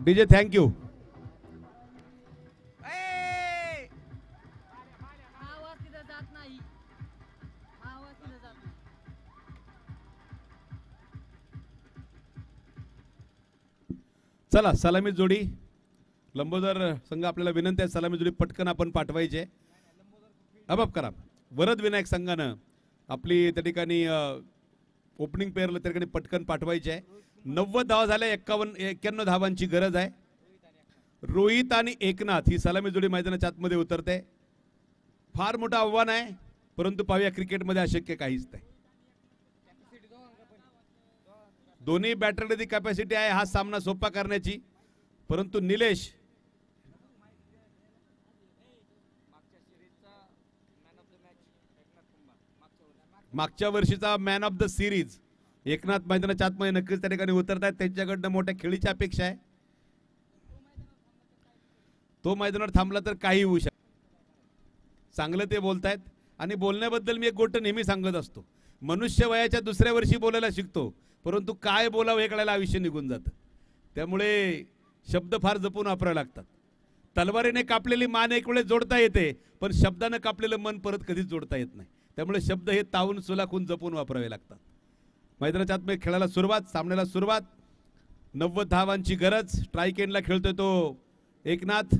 DJ thank you. चला सलामी जोडी लंबोदर संघ आपल्याला विनंती आहे सलामी जोडी पटकन आपण पाठवायचे. अबाब करा. वरद विनायक संघानं आपली त्या ठिकाणी ओपनिंग पेअरला त्या ठिकाणी पटकन पाठवायचे आहे. 90 धावा झाल्या. 91 धावांची गरज आहे. रोहित आणि एकनाथ ही सलामी जोडी मैदानाच्या आतमध्ये उतरते. फार मोठं आव्हान आहे परंतु पाहूया क्रिकेटमध्ये अशक्य काहीच नाही. दोन्ही बॅटरमध्ये कॅपॅसिटी आहे हा सामना सोपा करण्याची. परंतु निलेश मागच्या वर्षीचा man of the series Eknath मैदानाच्या आतमध्ये नक्कीच त्या ठिकाणी उतरतायत, त्यांच्याकडनं मोठ्या खेळीची अपेक्षा आहे. तो मैदानावर थांबला तर काही होऊ शकतं. चांगलं ते बोलतायत आणि बोलण्याबद्दल मी एक गोष्ट नेहमी सांगत असतो, मनुष्य वयाच्या दुसऱ्या वर्षी बोलायला शिकतो, परंतु काय बोलावं हे कळायला आयुष्य निघून जातं. त्यामुळे शब्द फार जपून वापरावे लागतात. तलवारीने कापलेली मान एक वेळेस जोडता येते, पण शब्दानं कापलेलं मन परत कधीच जोडता येत नाही. त्यामुळे शब्द हे तावून सुलाखून जपून वापरावे लागतात. मैदानाच्या आतमध्ये खेळायला सुरुवात, सामन्याला सुरुवात. 90 धावांची गरज. स्ट्राईक एंडला खेळतोय तो एकनाथ.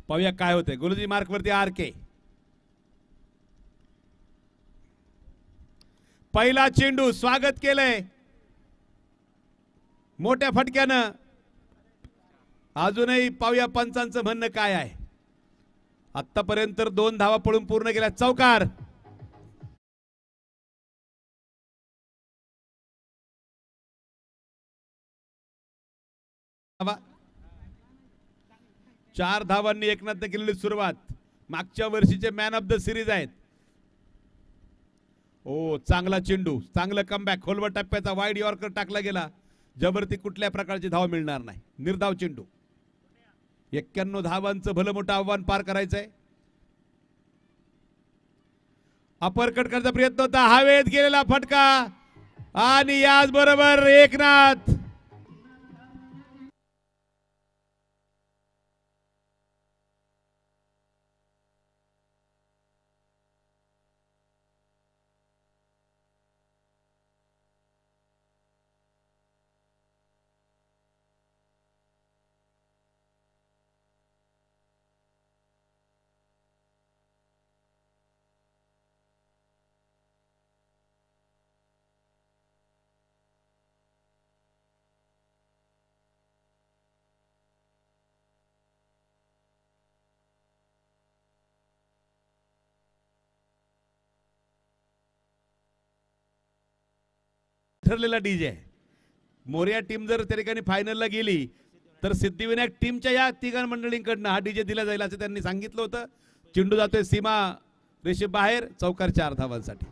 पाहूया काय होते. गोलंदाजी मार्कवरती RK. पहिला चेंडू स्वागत केलंय मोठ्या फटक्यानं. अजूनही पाहूया पंचांचं म्हणणं काय आहे. आतापर्यंत 2 धावा पळून पूर्ण केल्या. चौकार. चार धावांनी एकनाथने केलेली सुरुवात. मागच्या वर्षीचे मॅन ऑफ द सिरीज आहेत. ओ चांगला चेंडू, चांगलं कमबॅक. खोलवर टप्प्याचा वाईड यॉर्कर टाकला गेला, ज्यावरती कुठल्या प्रकारची धाव मिळणार नाही. निर्धाव चेंडू. 91 धावांचं भलं मोठं आव्हान पार करायचंय. अपरकट करण्याचा प्रयत्न होता, हवेत गेलेला फटका आणि याच बरोबर एकनाथ ठरलेला डीजे. मोरया टीम जर त्या ठिकाणी फायनलला गेली तर सिद्धिविनायक टीमच्या या तिघा मंडळींकडनं हा डीजे दिला जाईल असं त्यांनी सांगितलं होतं. चेंडू जातोय सीमा रेषे बाहेर. चौकार 4 धावांसाठी.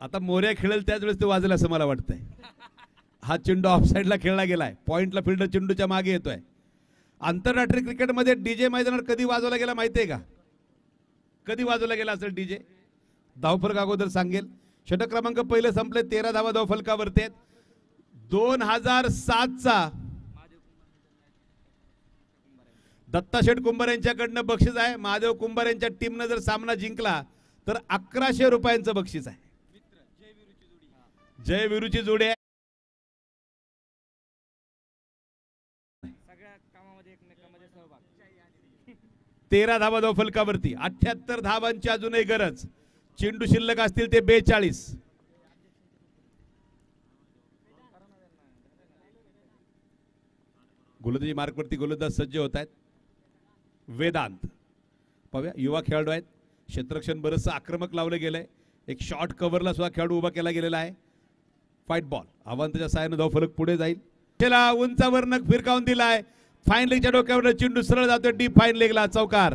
आता मोरया खेळेल त्याच वेळेस ते वाजेल असं मला वाटतंय. हा चेंडू ऑफसाईडला खेळला गेलाय. पॉइंटला फिल्डर चेंडूच्या मागे येतोय. आंतरराष्ट्रीय क्रिकेटमध्ये डीजे मैदानावर कधी वाजवला गेला माहितीये का? कधी वाजवला गेला असेल डीजे? धावफलक अगोदर सांगेल. षटक क्रमांक पहिले संपले. 13 धावा धावफलकावरती आहेत. 2007 चा दत्ता शेठ कुंभार यांच्याकडनं बक्षीस आहे. महादेव कुंभार यांच्या टीमनं जर सामना जिंकला तर 1100 रुपयांचं बक्षीस आहे. जय विरूची जोडी आहे. 13 धावा धावफलकावरती. 78 धावांची अजूनही गरज. चेंडू शिल्लक असतील ते 42. गोलंदाजी मार्कवरती गोलंदाज सज्ज होत आहेत. वेदांत पाहूया, युवा खेळाडू आहेत. क्षेत्ररक्षण बरंचसं आक्रमक लावलं गेलंय. एक शॉर्ट कव्हरला सुद्धा खेळाडू उभा केला गेलेला आहे. फाईट बॉल अवांतच्या साहाय्याने धावफलक पुढे जाईल. त्याला उंचावर नख फिरकावून दिलाय. फाईन लेगच्या डोक्यावर चेंडू सरळ जातोय डीप फाईन लेगला. चौकार.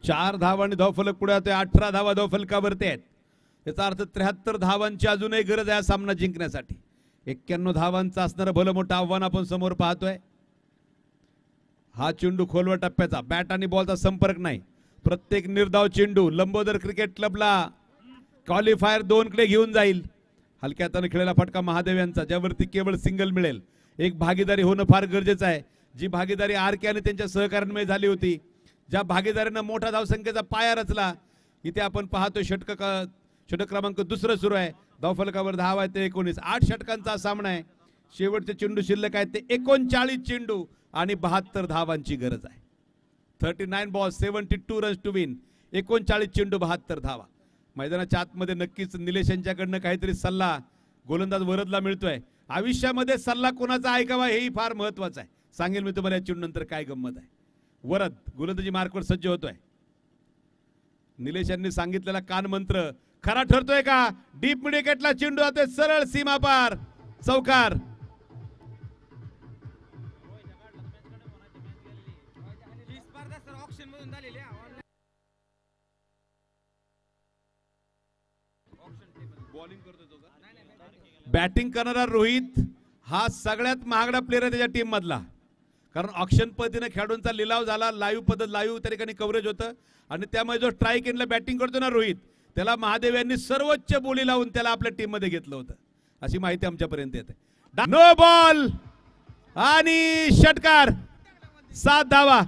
चार धावांनी धावफलक पुढे जातोय. 18 धावा धावफलकावरती आहेत. याचा अर्थ 73 धावांची अजूनही गरज आहे सामना जिंकण्यासाठी. 91 धावांचा असणारं भलं मोठं आव्हान आपण समोर पाहतोय. हा चेंडू खोलवर टप्प्याचा. बॅट आणि बॉलचा संपर्क नाही. प्रत्येक निर्धाव चेंडू लंबोदर क्रिकेट क्लबला क्वालिफायर 2 कडे घेऊन जाईल. हलक्या हाताने खेळलेला फटका महादेव यांचा, ज्यावरती केवळ सिंगल मिळेल. एक भागीदारी होणं फार गरजेचं आहे. जी भागीदारी RK आणि त्यांच्या सहकार्यांमुळे झाली होती, ज्या भागीदारीनं मोठा धावसंख्येचा पाया रचला, इथे आपण पाहतोय षटक क्रमांक 2 सुरू आहे. धावफलकावर धाव आहे ते 19. 8 षटकांचा सामना आहे. शेवटचे चेंडू शिल्लक आहेत ते 39 चेंडू आणि 72 धावांची गरज आहे. 39 बॉल्स 72 रन्स टू विन. 39 चेंडू 72 धावा. मैदानाच्या आतमध्ये नक्कीच निलेश यांच्याकडनं काहीतरी सल्ला गोलंदाज वरदला मिळतोय. आयुष्यामध्ये सल्ला कोणाचा ऐकावा हेही फार महत्वाचं आहे. सांगेल मी तुम्हाला या चेंडू नंतर काय गंमत आहे. वरद गोलंदाजी मार्कवर सज्ज होतोय. निलेश यांनी सांगितलेला कान मंत्र खरा ठरतोय का? डीप मिड विकेटला चेंडू जातोय सरळ सीमा पार, चौकार. बॅटिंग करणारा रोहित हा सगळ्यात महागडा प्लेअर आहे त्याच्या टीम मधला. कारण ऑक्शन पद्धतीने खेळाडूंचा लिलाव झाला, लाईव्ह त्या ठिकाणी कव्हरेज होतं आणि त्यामुळे जो स्ट्राईक एंडला बॅटिंग करतो ना रोहित, त्याला महादेव यांनी सर्वोच्च बोली लावून त्याला आपल्या टीम मध्ये घेतलं होतं, अशी माहिती आमच्यापर्यंत येते. नो बॉल आणि षटकार, 7 धावा.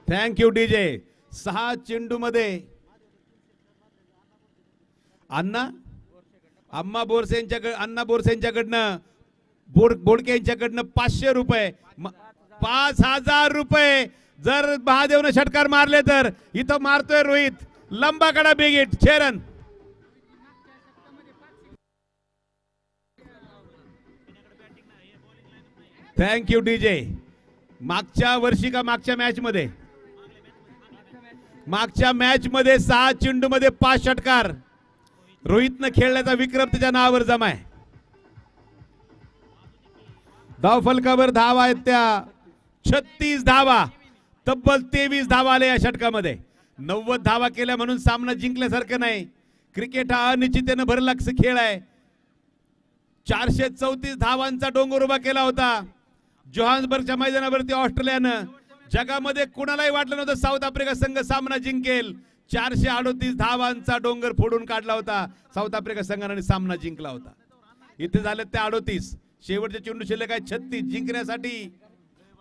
Thank you DJ. 6 चेंडू मध्ये अण्णा बोरसे यांच्याकडनं बोडके यांच्याकडनं 500 रुपये, 5000 रुपये. जर महादेवनं षटकार मारले तर इथं मारतोय रोहित, लंबा कडा big hit, 6 run. Thank you DJ. मागच्या वर्षी का मागच्या मॅच मध्ये 6 चेंडू मध्ये 5 षटकार रोहितनं खेळण्याचा विक्रम त्याच्या नावावर जमाय. धाव फलकावर धावा आहेत त्या 36 धावा, तब्बल 23 धावा आले या षटकामध्ये. 90 धावा केल्या म्हणून सामना जिंकल्यासारखं नाही. क्रिकेट हा अनिश्चिततेने भरला खेळ आहे. 434 धावांचा डोंगर उभा केला होता जोहान्सबर्गच्या मैदानावरती ऑस्ट्रेलियानं. जगामध्ये कुणालाही वाटलं नव्हतं साऊथ आफ्रिका संघ सामना जिंकेल. 438 धावांचा डोंगर फोडून काढला होता साऊथ आफ्रिका संघाने, सामना जिंकला होता. इथे झाले ते 38, शेवटचे चेंडू शिल्लक आहे 36. जिंकण्यासाठी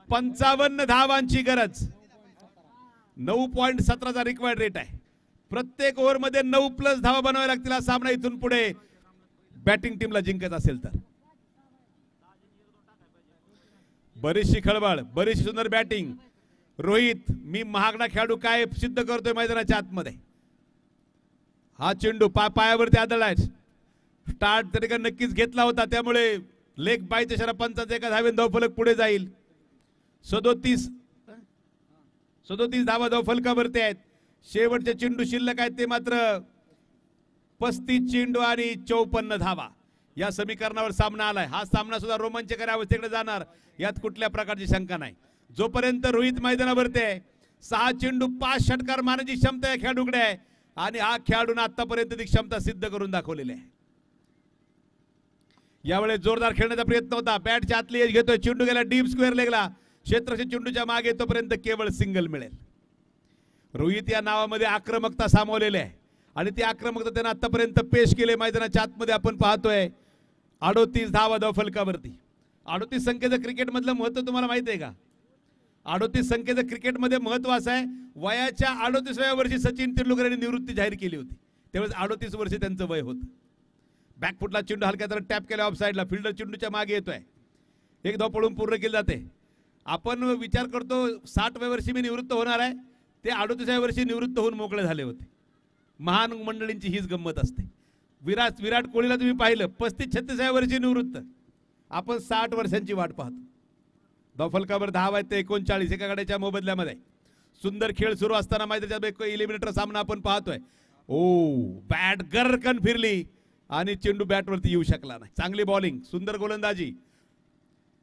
55 धावांची गरज. 9.17चा रिक्वायर्ड रेट आहे. प्रत्येक ओव्हर मध्ये 9+ धावा बनवाव्या लागतील हा सामना इथून पुढे बॅटिंग टीमला जिंकत असेल तर. बरीचशी खळबळ, बरीचशी सुंदर बॅटिंग. रोहित, मी महागडा खेळाडू काय सिद्ध करतोय मैदानाच्या आतमध्ये. हा चेंडू पायावरती आदळलाय. स्टार्ट त्या ठिकाणी नक्कीच घेतला होता, त्यामुळे लेग बायच्या इशारा पंचांचा एका धावेन धावफलक पुढे जाईल. 37 धावा धावफलकावरती आहेत. शेवटचे चेंडू शिल्लक आहेत ते मात्र 35 चेंडू आणि 54 धावा. या समीकरणावर सामना आलाय. हा सामना सुद्धा रोमांचकारी अवस्थेकडे जाणार यात कुठल्या प्रकारची शंका नाही. जोपर्यंत रोहित मैदानावरती आहे, 6 चेंडू 5 षटकार मारण्याची क्षमता या खेळाडूकडे आहे आणि हा खेळाडूने आतापर्यंत ती क्षमता सिद्ध करून दाखवलेली आहे. यावेळेस जोरदार खेळण्याचा प्रयत्न होता. बॅटच्या आतली एज घेतोय, चेंडू गेला डीप स्क्वेअर लेगला. क्षेत्रक्षेत्र चेंडूच्या मागे येतोपर्यंत केवळ सिंगल मिळेल. रोहित या नावामध्ये आक्रमकता सामावलेली आहे आणि ती आक्रमकता त्यानं आतापर्यंत पेश केले. मैदानाच्या आतमध्ये आपण पाहतोय 38 धावा धावफलकावरती. 38 संख्येचं क्रिकेटमधलं महत्व तुम्हाला माहिती आहे का? 38 संख्येचं क्रिकेटमध्ये महत्व असं आहे, वयाच्या 38व्या वर्षी सचिन तेंडुलकर यांनी निवृत्ती जाहीर केली होती. त्यावेळेस 38 वर्षे त्यांचं वय होतं. बॅकफुटला चेंडू हलक्या तर टॅप केला ऑफ साईडला. फिल्डर चेंडूच्या मागे येतोय. एक धाव पळून पूर्ण केली जाते. आपण विचार करतो 60व्या वर्षी मी निवृत्त होणार आहे, ते 38व्या वर्षी निवृत्त होऊन मोकळे झाले होते. महान मंडळींची हीच गंमत असते. विराट कोहलीला तुम्ही पाहिलं 35-36व्या वर्षी निवृत्त, आपण 60 वर्षांची वाट पाहतो. धावफलकावर धाव आहेत ते 39 एका गाड्याच्या मोबदल्यामध्ये. सुंदर खेळ सुरू असताना मैदानाचा इलिमिनेटर सामना आपण पाहतोय. बॅट गरकन फिरली आणि चेंडू बॅटवरती येऊ शकला नाही. चांगली बॉलिंग, सुंदर गोलंदाजी.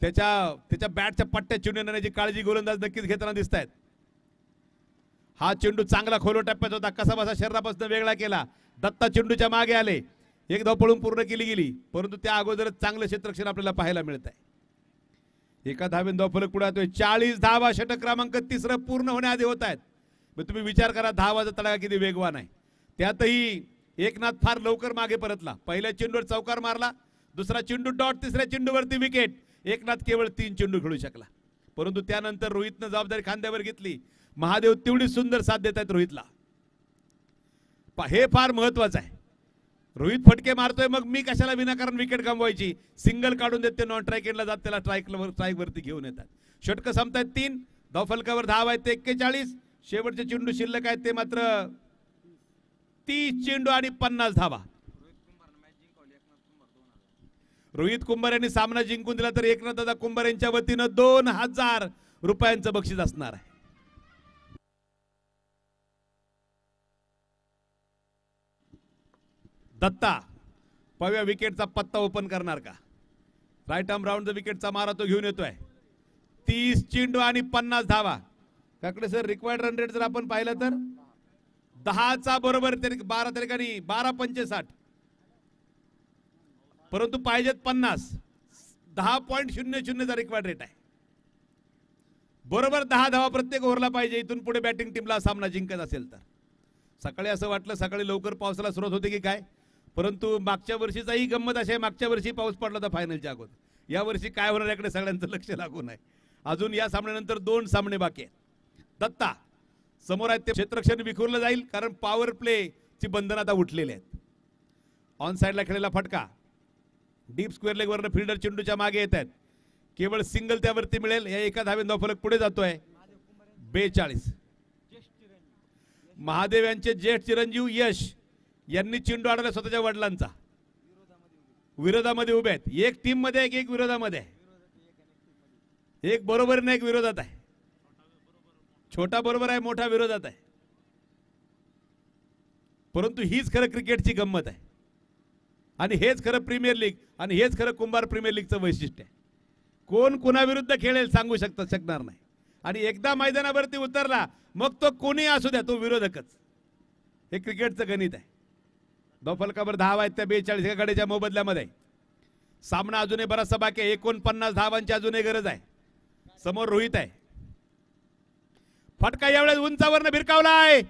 त्याच्या बॅटच्या पट्ट्यात चेंडू येण्याची काळजी गोलंदाज नक्कीच घेताना दिसत आहेत. हा चेंडू चांगला खोलो टप्प्यात होता, कसा बसा शरीरापासून वेगळा केला. दत्ता चेंडूच्या मागे आले, एक धाव पळून पूर्ण केली गेली, परंतु त्या अगोदरच चांगलं क्षेत्ररक्षण आपल्याला पाहायला मिळत आहे. एका धावेन धाव फलक पुढे येतोय. 40 धावा षटक क्रमांक 3 पूर्ण होण्याआधी होत आहेत. तुम्ही विचार करा धावाचा तडाखा किती वेगवान आहे. त्यातही एकनाथ फार लवकर मागे परतला. पहिल्या चेंडूवर चौकार मारला, दुसरा चेंडू डॉट, तिसऱ्या चेंडूवरती विकेट. एकनाथ केवळ 3 चेंडू खेळू शकला, परंतु त्यानंतर रोहितनं जबाबदारी खांद्यावर घेतली. महादेव तेवढी सुंदर साथ देत आहेत रोहितला. हे फार महत्वाचं आहे. रोहित फटके मारतोय, मग मी कशाला विनाकारण विकेट गमवायची. सिंगल काढून देते, नॉन स्ट्राईक एंडला जात, त्याला स्ट्राईक वरती घेऊन येतात. षटक संपतायत 3 धावफलकावर धाव आहेत 41. शेवटचे चेंडू शिल्लक आहेत ते मात्र 30 चेंडू आणि 50 धावा. रोहित कुंभार यांनी सामना जिंकून दिला तर एकनाथदादा कुंभार यांच्या वतीनं 2000 रुपयांचं बक्षीस असणार आहे. दत्ता पव्या विकेटचा पत्ता ओपन करणार का? राईट आर्म राऊंड विकेटचा मारा तो घेऊन येतोय. 30 चेंडू आणि 50 धावा. Kakade sir required run rate जर आपण पाहिलं तर 10चा बरोबर 12 ठिकाणी 12.65, परंतु पाहिजेत 50. 10.00चा रिक्वायर्ड रेट आहे. बरोबर 10 धावा प्रत्येक ओव्हरला पाहिजे इथून पुढे बॅटिंग टीमला सामना जिंकत असेल तर. सकाळी असं वाटलं सकाळी लवकर पावसाला सुरुवात होते की काय, परंतु मागच्या वर्षीचाही गंमत अशी आहे, मागच्या वर्षी पाऊस पडला होता फायनलच्या अगोदर. या वर्षी काय होणार याकडे सगळ्यांचं लक्ष लागून आहे. अजून या सामन्यानंतर 2 सामने बाकी आहेत. दत्ता समोर आहेत ते क्षेत्ररक्षण विखुरलं जाईल कारण पॉवर प्ले ची बंधनं आता उठलेली आहेत. ऑन साइडला खेळलेला फटका डीप स्क्वेअर लेग वरनं फिल्डर चेंडूच्या मागे येत आहेत. केवळ सिंगल त्यावरती मिळेल. या एका धावेन धावफलक पुढे जातोय. 42. महादेव यांचे ज्येष्ठ चिरंजीव यश यांनी चेंडू अडवला स्वतःच्या वडिलांचा. विरोधामध्ये उभे आहेत. एक टीम मध्ये एक विरोधामध्ये आहे. एक बरोबर नाही, एक विरोधात आहे. छोटा बरोबर आहे, मोठा विरोधात आहे. परंतु हीच खरं क्रिकेटची गंमत आहे आणि हेच खरं प्रीमियर लीग आणि हेच खरं कुंभार प्रीमियर लीगचं वैशिष्ट्य आहे. कोण कुणाविरुद्ध खेळेल सांगू शकणार नाही. आणि एकदा मैदानावरती उतरला मग तो कोणी असू द्या, तो विरोधकच. हे क्रिकेटचं गणित आहे. धावफलकावर धावा आहेत त्या 42 गड्याच्या मोबदल्यामध्ये. सामना अजूनही बराचसा बाकी आहे. 49 धावांची अजूनही गरज आहे. समोर रोहित आहे. फटका यावेळेस उंचावरनं भिरकावलाय.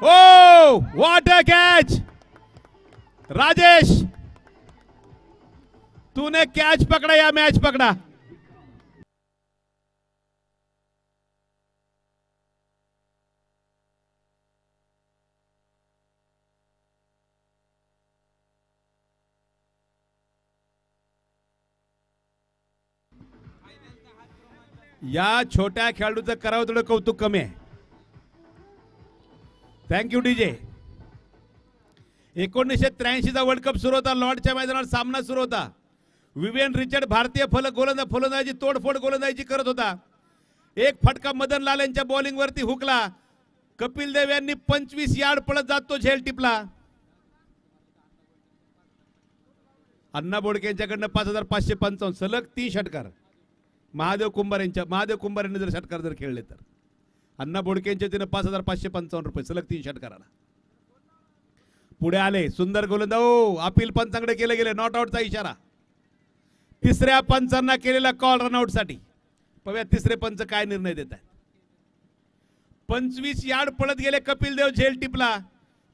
ओ व्हॉट अ कॅच. राजेश तूने कैच पकड़ा या मैच पकड़ा? या छोट्या खेळाडूचं करावं थोडं कौतुक कमी आहे. Thank you DJ. 1983चा वर्ल्ड कप सुरू होता. लॉर्डच्या मैदानावर सामना सुरू होता. विवियन रिचर्ड भारतीय फलंदाजी तोडफोड गोलंदाजी करत होता. एक फटका मदन लाल यांच्या बॉलिंग वरती हुकला. कपिल देव यांनी 25 यार्ड पळत जात तो झेल टिपला. अण्णा बोडके यांच्याकडनं 5555 सलग 3 षटकार. महादेव कुंभार यांनी जर षटकार जर खेळले तर अण्णा बोडके यांच्या तिने 5555 रुपये सलग 3 षटकाराला. पुढे आले सुंदर गोलंदाज. अपील पंचांकडे केले गेले. नॉट आउटचा इशारा. तिसऱ्या पंचांना केलेला कॉल रनआउट साठी. पव्या तिसरे पंच काय निर्णय देत आहेत. 25 यार्ड पळत गेले कपिल देव. झेल टिपला.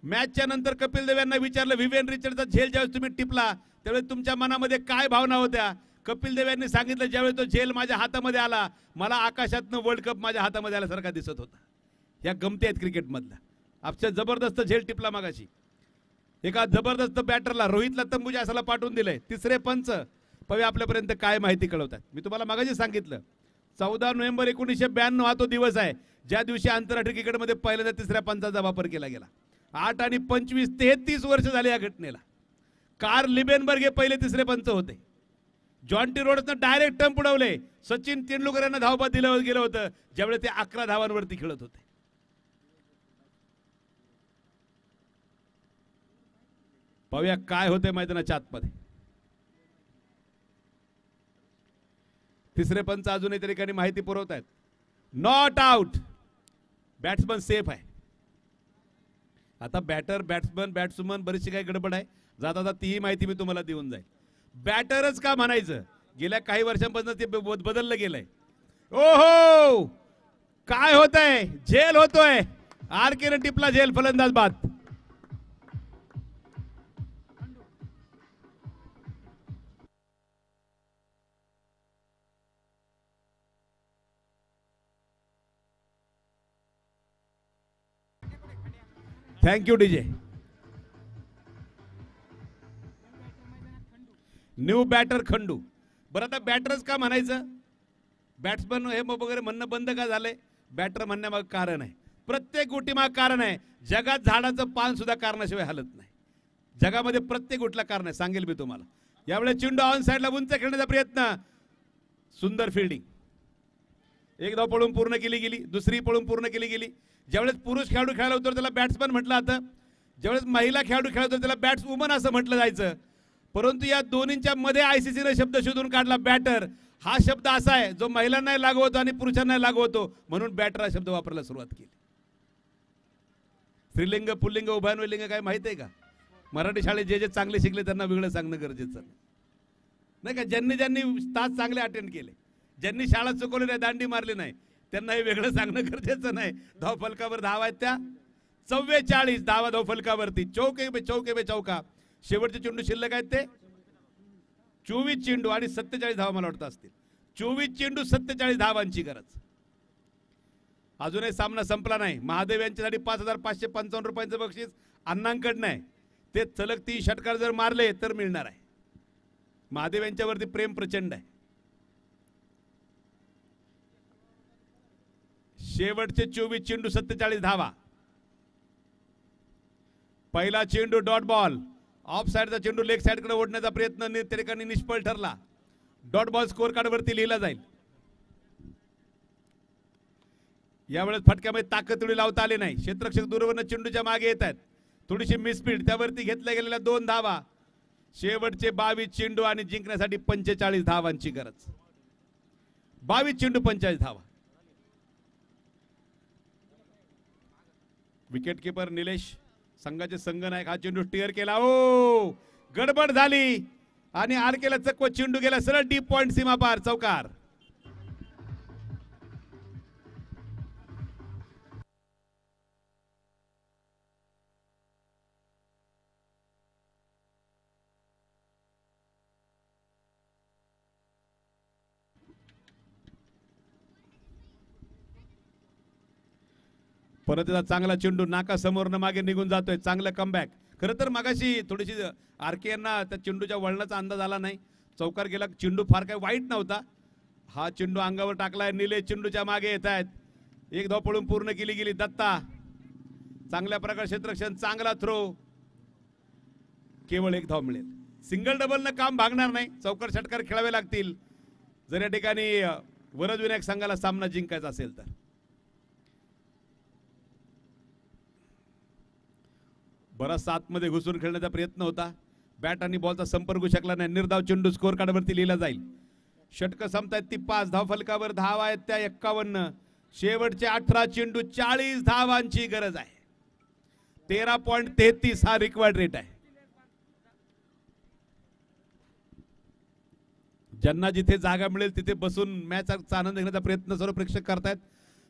मॅचच्या नंतर कपिल देव यांना विचारलं विवियन रिचर्डचा झेल ज्यावेळेस तुम्ही टिपला त्यावेळेस तुमच्या मनामध्ये काय भावना होत्या. कपिल देव यांनी सांगितलं ज्यावेळेस तो झेल माझ्या हातामध्ये आला मला आकाशातनं वर्ल्ड कप माझ्या हातामध्ये आल्यासारखा दिसत होता. या गमती आहेत क्रिकेट मधल्या. आपल्या जबरदस्त झेल टिपला मागाशी. एका जबरदस्त बॅटरला रोहितला तंबूच्या असाला पाठवून दिलंय. तिसरे पंच पवे आपल्यापर्यंत काय माहिती कळवतात. मी तुम्हाला मागाशी सांगितलं 14 नोव्हेंबर 1992 हा तो दिवस आहे ज्या दिवशी आंतरराष्ट्रीय क्रिकेटमध्ये पहिल्यांदा तिसऱ्या पंचाचा वापर केला गेला. 8 आणि 25 33 वर्ष झाले या घटनेला. कार्ल लिबेनबर्ग हे पहिले तिसरे पंच होते. जॉन्टी रोड्सनं डायरेक्ट टर्म उडवले. सचिन तेंडुलकर यांना धावबाद दिलं गेलं होतं ज्यावेळी ते 11 धावांवरती खेळत होते. पाहूया काय होते मैदानाच्या आतमध्ये. तिसरे पंच अजूनही त्या ठिकाणी माहिती पुरवत आहेत. Not out. बॅट्समन सेफ आहे. आता बॅटर बॅट्समन बरीचशी काही गडबड आहे. जाता जाता तीही माहिती मी तुम्हाला देऊन जाईल. बॅटरच का म्हणायचं गेल्या काही वर्षांपासून ते बदललं गेलंय. ओहो काय होतंय. झेल होतोय. आरकेनं टिपला झेल. फलंदाज बाद. Thank you DJ. New batter Khandu. बरं आता बॅटरच का म्हणायचं, बॅट्समन हे वगैरे म्हणणं बंद का झालंय. बॅटर म्हणण्यामागं कारण आहे, प्रत्येक गोष्टीमागं कारण आहे. जगात झाडाचं पान सुद्धा कारणाशिवाय हलत नाही. जगामध्ये प्रत्येक गोष्टीला कारण आहे, सांगेल मी तुम्हाला. यावेळेस चेंडू ऑन साईडला उंच खेळण्याचा प्रयत्न, सुंदर फिल्डिंग. एक धाव पळून पूर्ण केली गेली, दुसरी पळून पूर्ण केली गेली. ज्यावेळेस पुरुष खेळाडू खेळायला होतो त्याला बॅट्समन म्हटलं जातं, ज्यावेळेस महिला खेळाडू खेळत होतो त्याला बॅट्स वुमन असं म्हटलं जायचं. परंतु या दोन्हींच्या मध्ये आयसीसीने शब्द शोधून काढला बॅटर. हा शब्द असा आहे जो महिलांनाही लागू होतो आणि पुरुषांनाही लागू होतो, म्हणून बॅटर हा शब्द वापरायला सुरुवात केली. स्त्रीलिंग पुल्लिंग उभयलिंग काय माहिती आहे का. मराठी शाळेत जे जे चांगले शिकले त्यांना वेगळं सांगणं गरजेचं नाही का. ज्यांनी ज्यांनी तास चांगले अटेंड केले, ज्यांनी शाळा चुकवली नाही, दांडी मारली नाही, त्यांना हे वेगळं सांगणं गरजेचं नाही. धावफलकावर धावा आहेत त्या 44 धावा धावफलकावरती. चौके पे चौका. शेवटचे चेंडू शिल्लक आहेत ते 24 चेंडू आणि 47 धावा मला वाटतं असतील. 24 चेंडू 47 धावांची गरज. अजूनही सामना संपला नाही. महादेव यांच्यासाठी 5,555 रुपयांचं बक्षीस अण्णांकडनं आहे. ते सलग 3 षटकार जर मारले तर मिळणार आहे. महादेव यांच्यावरती प्रेम प्रचंड आहे. शेवटचे 24 चेंडू 47 धावा. पहिला चेंडू डॉट बॉल. ऑफ साइडचा चेंडू लेग साइडकडे ओढण्याचा प्रयत्न त्या ठिकाणी निष्फळ ठरला. डॉट बॉल स्कोर कार्ड वरती लिहिला जाईल. यावेळेस फटक्यामध्ये ताकद थोडी लावता आली नाही. क्षेत्ररक्षक दूरवरनं चेंडूच्या मागे येत आहेत. थोडीशी मिसफील्ड, त्यावरती घेतल्या गेलेल्या 2 धावा. शेवटचे 22 चेंडू आणि जिंकण्यासाठी 45 धावांची गरज. 22 चेंडू 45 धावा. विकेट किपर निलेश, संघाचे संघनायक, हा चेंडू स्टीअर केला. ओ गडबड झाली आणि आडकेला चकवत चेंडू गेला सरळ डीप पॉइंट सीमा पार, चौकार. परत त्याचा चांगला चेंडू नाका समोरनं मागे निघून जातोय. चांगलं कमबॅक. खरं तर मगाशी थोडीशी आरके यांना त्या चेंडूच्या वळणाचा अंदाज आला नाही. चौकार गेला. चेंडू फार काही वाईट नव्हता. हा चेंडू अंगावर टाकलाय. निलेश चेंडूच्या मागे येत आहेत. एक धाव पळून पूर्ण केली गेली. दत्ता चांगल्या प्रकारे क्षेत्ररक्षण, चांगला थ्रो. केवळ 1 धाव मिळेल. सिंगल डबलनं काम भागणार नाही. चौकार षटकार खेळावे लागतील जर या ठिकाणी वरद विनायक संघाला सामना जिंकायचा असेल तर. बराच आतमध्ये घुसून खेळण्याचा प्रयत्न होता. बॅट आणि बॉलचा संपर्क होऊ शकला नाही. निर्धाव चेंडू स्कोर कार्डवरती लिहिला जाईल. षटकं संपतायत ती 5. धावफलकावर धावा आहेत त्या 51. शेवटचे 18 चेंडू 40 धावांची गरज आहे. 13.33 हा रिक्वायर्ड रेट आहे. ज्यांना जिथे जागा मिळेल तिथे बसून मॅचचा आनंद घेण्याचा प्रयत्न सर्व प्रेक्षक करतायत.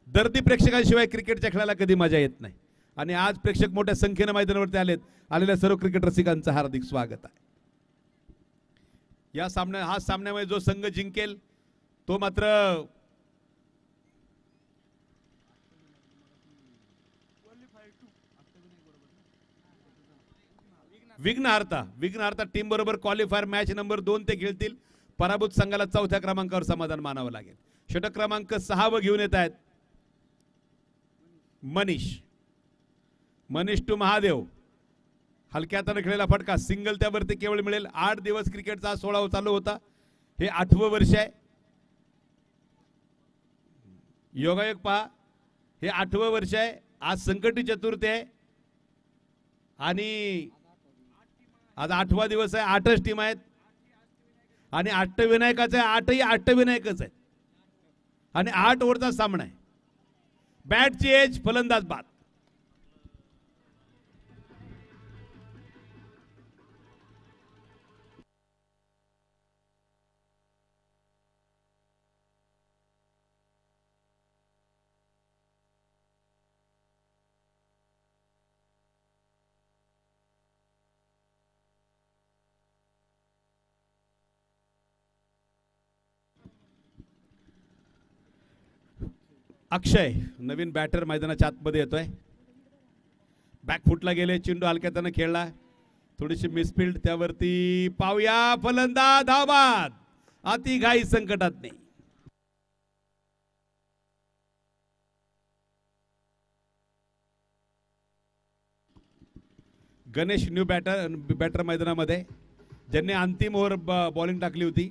दर्दी प्रेक्षकांशिवाय क्रिकेटच्या खेळाला कधी मजा येत नाही आणि आज प्रेक्षक मोठ्या संख्येने मैदानावरती आलेल्या सर्व क्रिकेट रसिकांचं हार्दिक स्वागत आहे. या सामन्यामध्ये जो संघ जिंकेल तो मात्र विघ्नहर्ता टीम बरोबर क्वालिफायर मॅच नंबर 2 ते खेळतील. पराभूत संघाला 4थ्या क्रमांकावर समाधान मानावं लागेल. षटक क्रमांक 6 घेऊन येत आहेत मनीष टू महादेव. हलक्या हाताने खेळलेला फटका, सिंगल त्यावरती केवळ मिळेल. 8 दिवस क्रिकेटचा 16 चालू होता. हे 8वं वर्ष आहे. योगायोग पहा, हे 8वं वर्ष आहे. आज संकटी चतुर्थी आहे आणि आज 8वा दिवस आहे. 8च टीम आहेत आणि अष्टविनायकाचं आहे. 8ही अष्टविनायकच आहेत आणि 8 ओव्हरचा सामना आहे. बॅटची एज, फलंदाज बाद. अक्षय नवीन बॅटर मैदानाच्या आतमध्ये येतोय. बॅकफुटला गेले, चेंडू हलक्यातानं खेळला. थोडीशी मिसफिल्ड त्यावरती पावया फलंदाज धावबाद अति घाई संकटात नाही. गणेश न्यू बॅटर मैदानामध्ये ज्यांनी अंतिम ओव्हर बॉलिंग टाकली होती.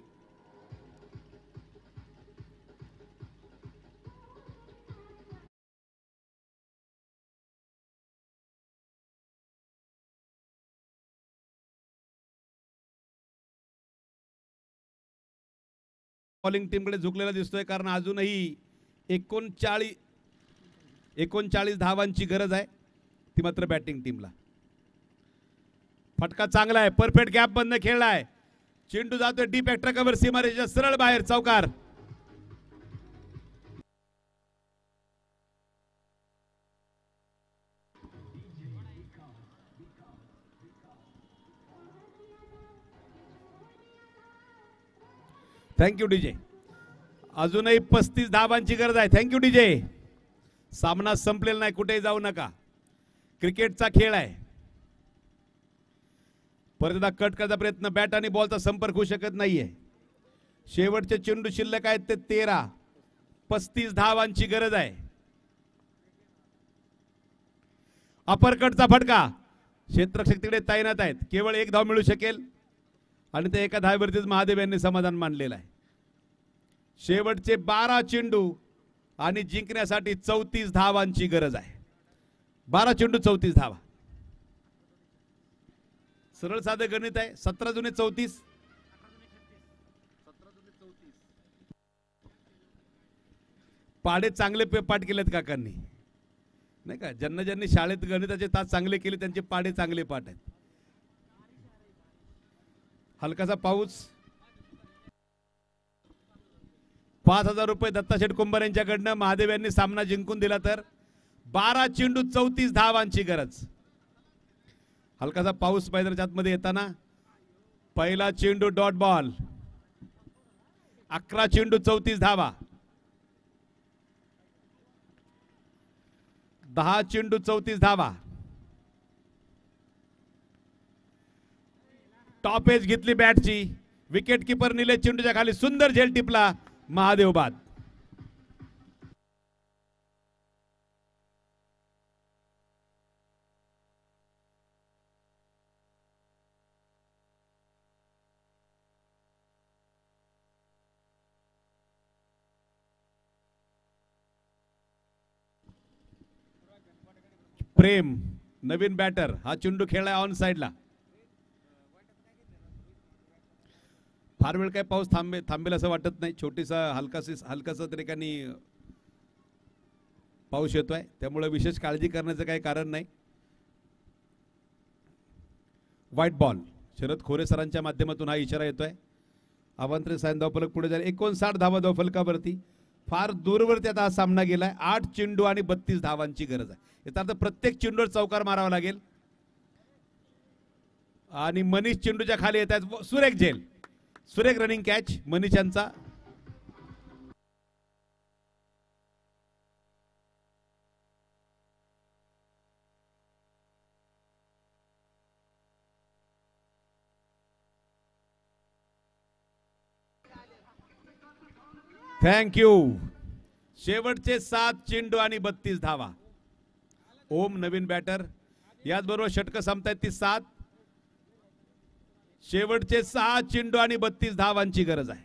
बॉलिंग टीमकडे झुकलेला दिसतोय कारण अजूनही 39 धावांची गरज आहे ती मात्र बॅटिंग टीमला. फटका चांगला आहे, परफेक्ट गॅप बंद खेळलाय. चेंडू जातोय डीप एक्स्ट्रा कव्हर सीमारेषेच्या सरळ बाहेर चौकार. Thank you DJ. अजूनही 35 धावांची गरज आहे. Thank you DJ. सामना संपलेला नाही, कुठेही जाऊ नका, क्रिकेटचा खेळ आहे. परत एकदा कट करायचा प्रयत्न, बॅट आणि बॉलचा संपर्क होऊ शकत नाहीये. शेवटचे चेंडू शिल्लक आहेत ते 13. 35 धावांची गरज आहे. अपरकटचा फटका, क्षेत्ररक्षक तिकडे तैनात आहेत, केवळ 1 धाव मिळू शकेल आणि ते एका धावेवरतीच महादेव यांनी समाधान मानलेलं आहे. शेवटचे 12 चेंडू आणि जिंकण्यासाठी 34 धावांची गरज आहे. 12 चेंडू 34 धावा. सरळ साधं गणित आहे. 17 जुने 34. पाढे चांगले पाठ केलेत काकांनी, नाही का. ज्यांनी शाळेत गणिताचे तास चांगले केले त्यांचे पाढे चांगले पाठ आहेत. हलकासा पाऊस. 5000 रुपये दत्ताशेठ कुंभार यांच्याकडनं महादेव यांनी सामना जिंकून दिला तर 12 चेंडू 34 धावांची गरज. हलकासा पाऊस मैदानाच्या आतमध्ये येताना पहिला चेंडू डॉट बॉल. 11 चेंडू 34 धावा. 10 चेंडू 34 धावा. टॉप एज घेतली बॅटची. विकेट किपर निलेश चेंडूच्या खाली सुंदर झेल टिपला. महादेव बाद. प्रेम नवीन बॅटर, हा चेंडू खेळलाय ऑन साइडला. फार वेळ काय पाऊस थांबेल असं वाटत नाही. छोटीसा हलकासा तरी काही पाऊस येतोय, त्यामुळे विशेष काळजी करण्याचं काही कारण नाही. White ball. शरद खोरे सरांच्या माध्यमातून हा इशारा येतोय. अवांतरे सायन धावफलक पुढे जाईल. 59 धावा धावफलकावरती. फार दूरवरती आता हा सामना गेलाय. 8 चेंडू आणि 32 धावांची गरज आहे. याचा अर्थ प्रत्येक चेंडूवर चौकार मारावा लागेल. आणि मनीष चेंडूच्या खाली येत आहेत. सुरेख झेल, सुरेख रनिंग कॅच मनीष यांचा. थँक्यू. शेवटचे 7 चेंडू आणि 32 धावा. ओम नवीन बॅटर. याचबरोबर षटक संपतायत ती 7. शेवटचे 6 चेंडू आणि 32 धावांची गरज आहे.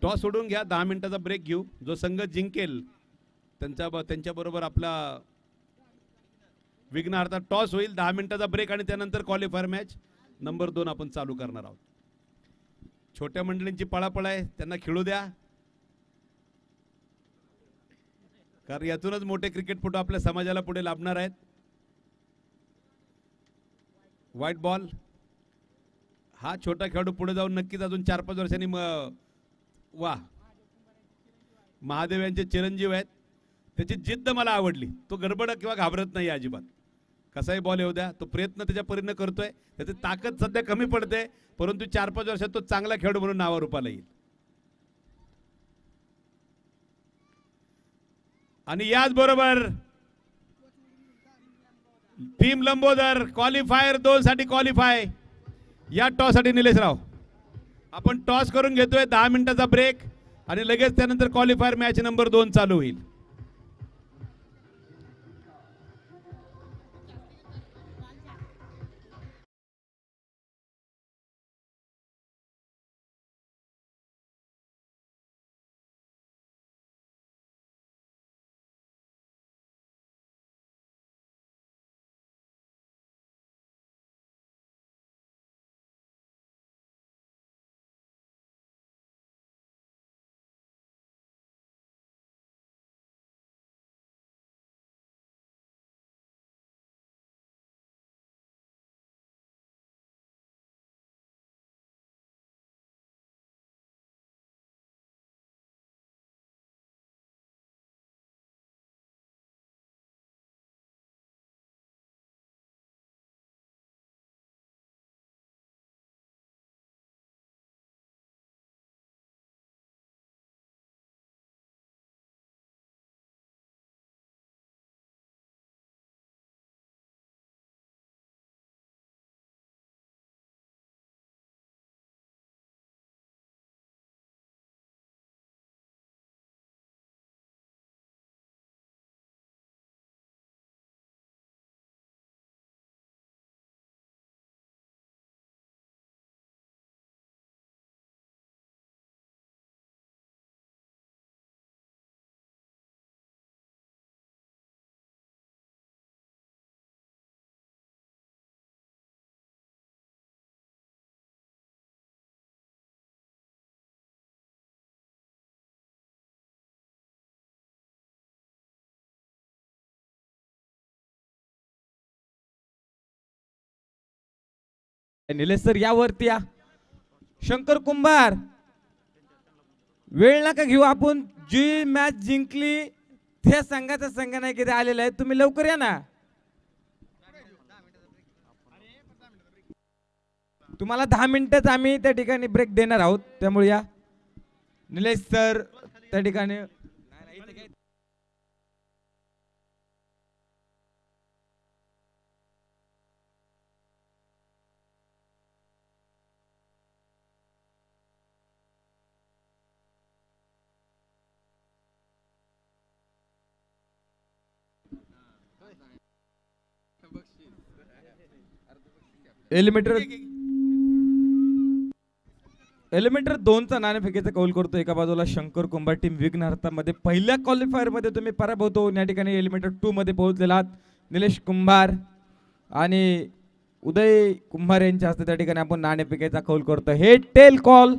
टॉस सोडून घ्या. 10 मिनिटाचा ब्रेक घेऊ. जो संघ जिंकेल त्यांच्याबरोबर आपला विघ्नहर्ता टॉस होईल, 10 मिनिटाचा ब्रेक आणि त्यानंतर क्वालिफायर मॅच नंबर 2 आपण चालू करणार आहोत. छोट्या मंडळींची पळापळ आहे, त्यांना खेळू द्या, कारण यातूनच मोठे क्रिकेटपटू आपल्या समाजाला पुढे लाभणार आहेत. White ball. हा छोटा खेळाडू पुढे जाऊन नक्कीच अजून 4-5 वर्षांनी वा महादेव यांचे चिरंजीव आहेत. त्याची जिद्द मला आवडली. तो गडबड किंवा घाबरत नाही अजिबात. कसाही बॉल येऊ द्या, तो प्रयत्न त्याच्या परीने करतोय. त्याची ताकद सध्या कमी पडते, परंतु 4-5 वर्षात तो चांगला खेळाडू म्हणून नावावर रूपाला येईल. आणि याच बरोबर टीम लंबोदर क्वालिफायर 2 साठी क्वालिफाय. या टॉस साठी निलेश राव आपण टॉस करून घेतोय. 10 मिनिटाचा ब्रेक आणि लगेच त्यानंतर क्वालिफायर मॅच नंबर 2 चालू होईल. निलेश सर यावरती या. शंकर कुंभार वेळ नका घेऊ, आपण जी मॅच जिंकली त्या संघाचा संघ नाही किती आलेला आहे. तुम्ही लवकर या ना, तुम्हाला 10 मिनिटच आम्ही त्या ठिकाणी ब्रेक देणार आहोत. त्यामुळे या निलेश सर त्या ठिकाणी. एलिमिनेटर 2चा नाणेफेकीचा कौल करतो. एका बाजूला शंकर कुंभार टीम विघ्नहर्ता मध्ये पहिल्या क्वालिफायर मध्ये तुम्ही पराभूत होऊन या ठिकाणी एलिमिनेटर 2 मध्ये पोहोचलेला आहात. निलेश कुंभार आणि उदय कुंभार यांच्या हस्ते त्या ठिकाणी आपण नाणेफेकीचा कौल करतो. हे टेल कॉल.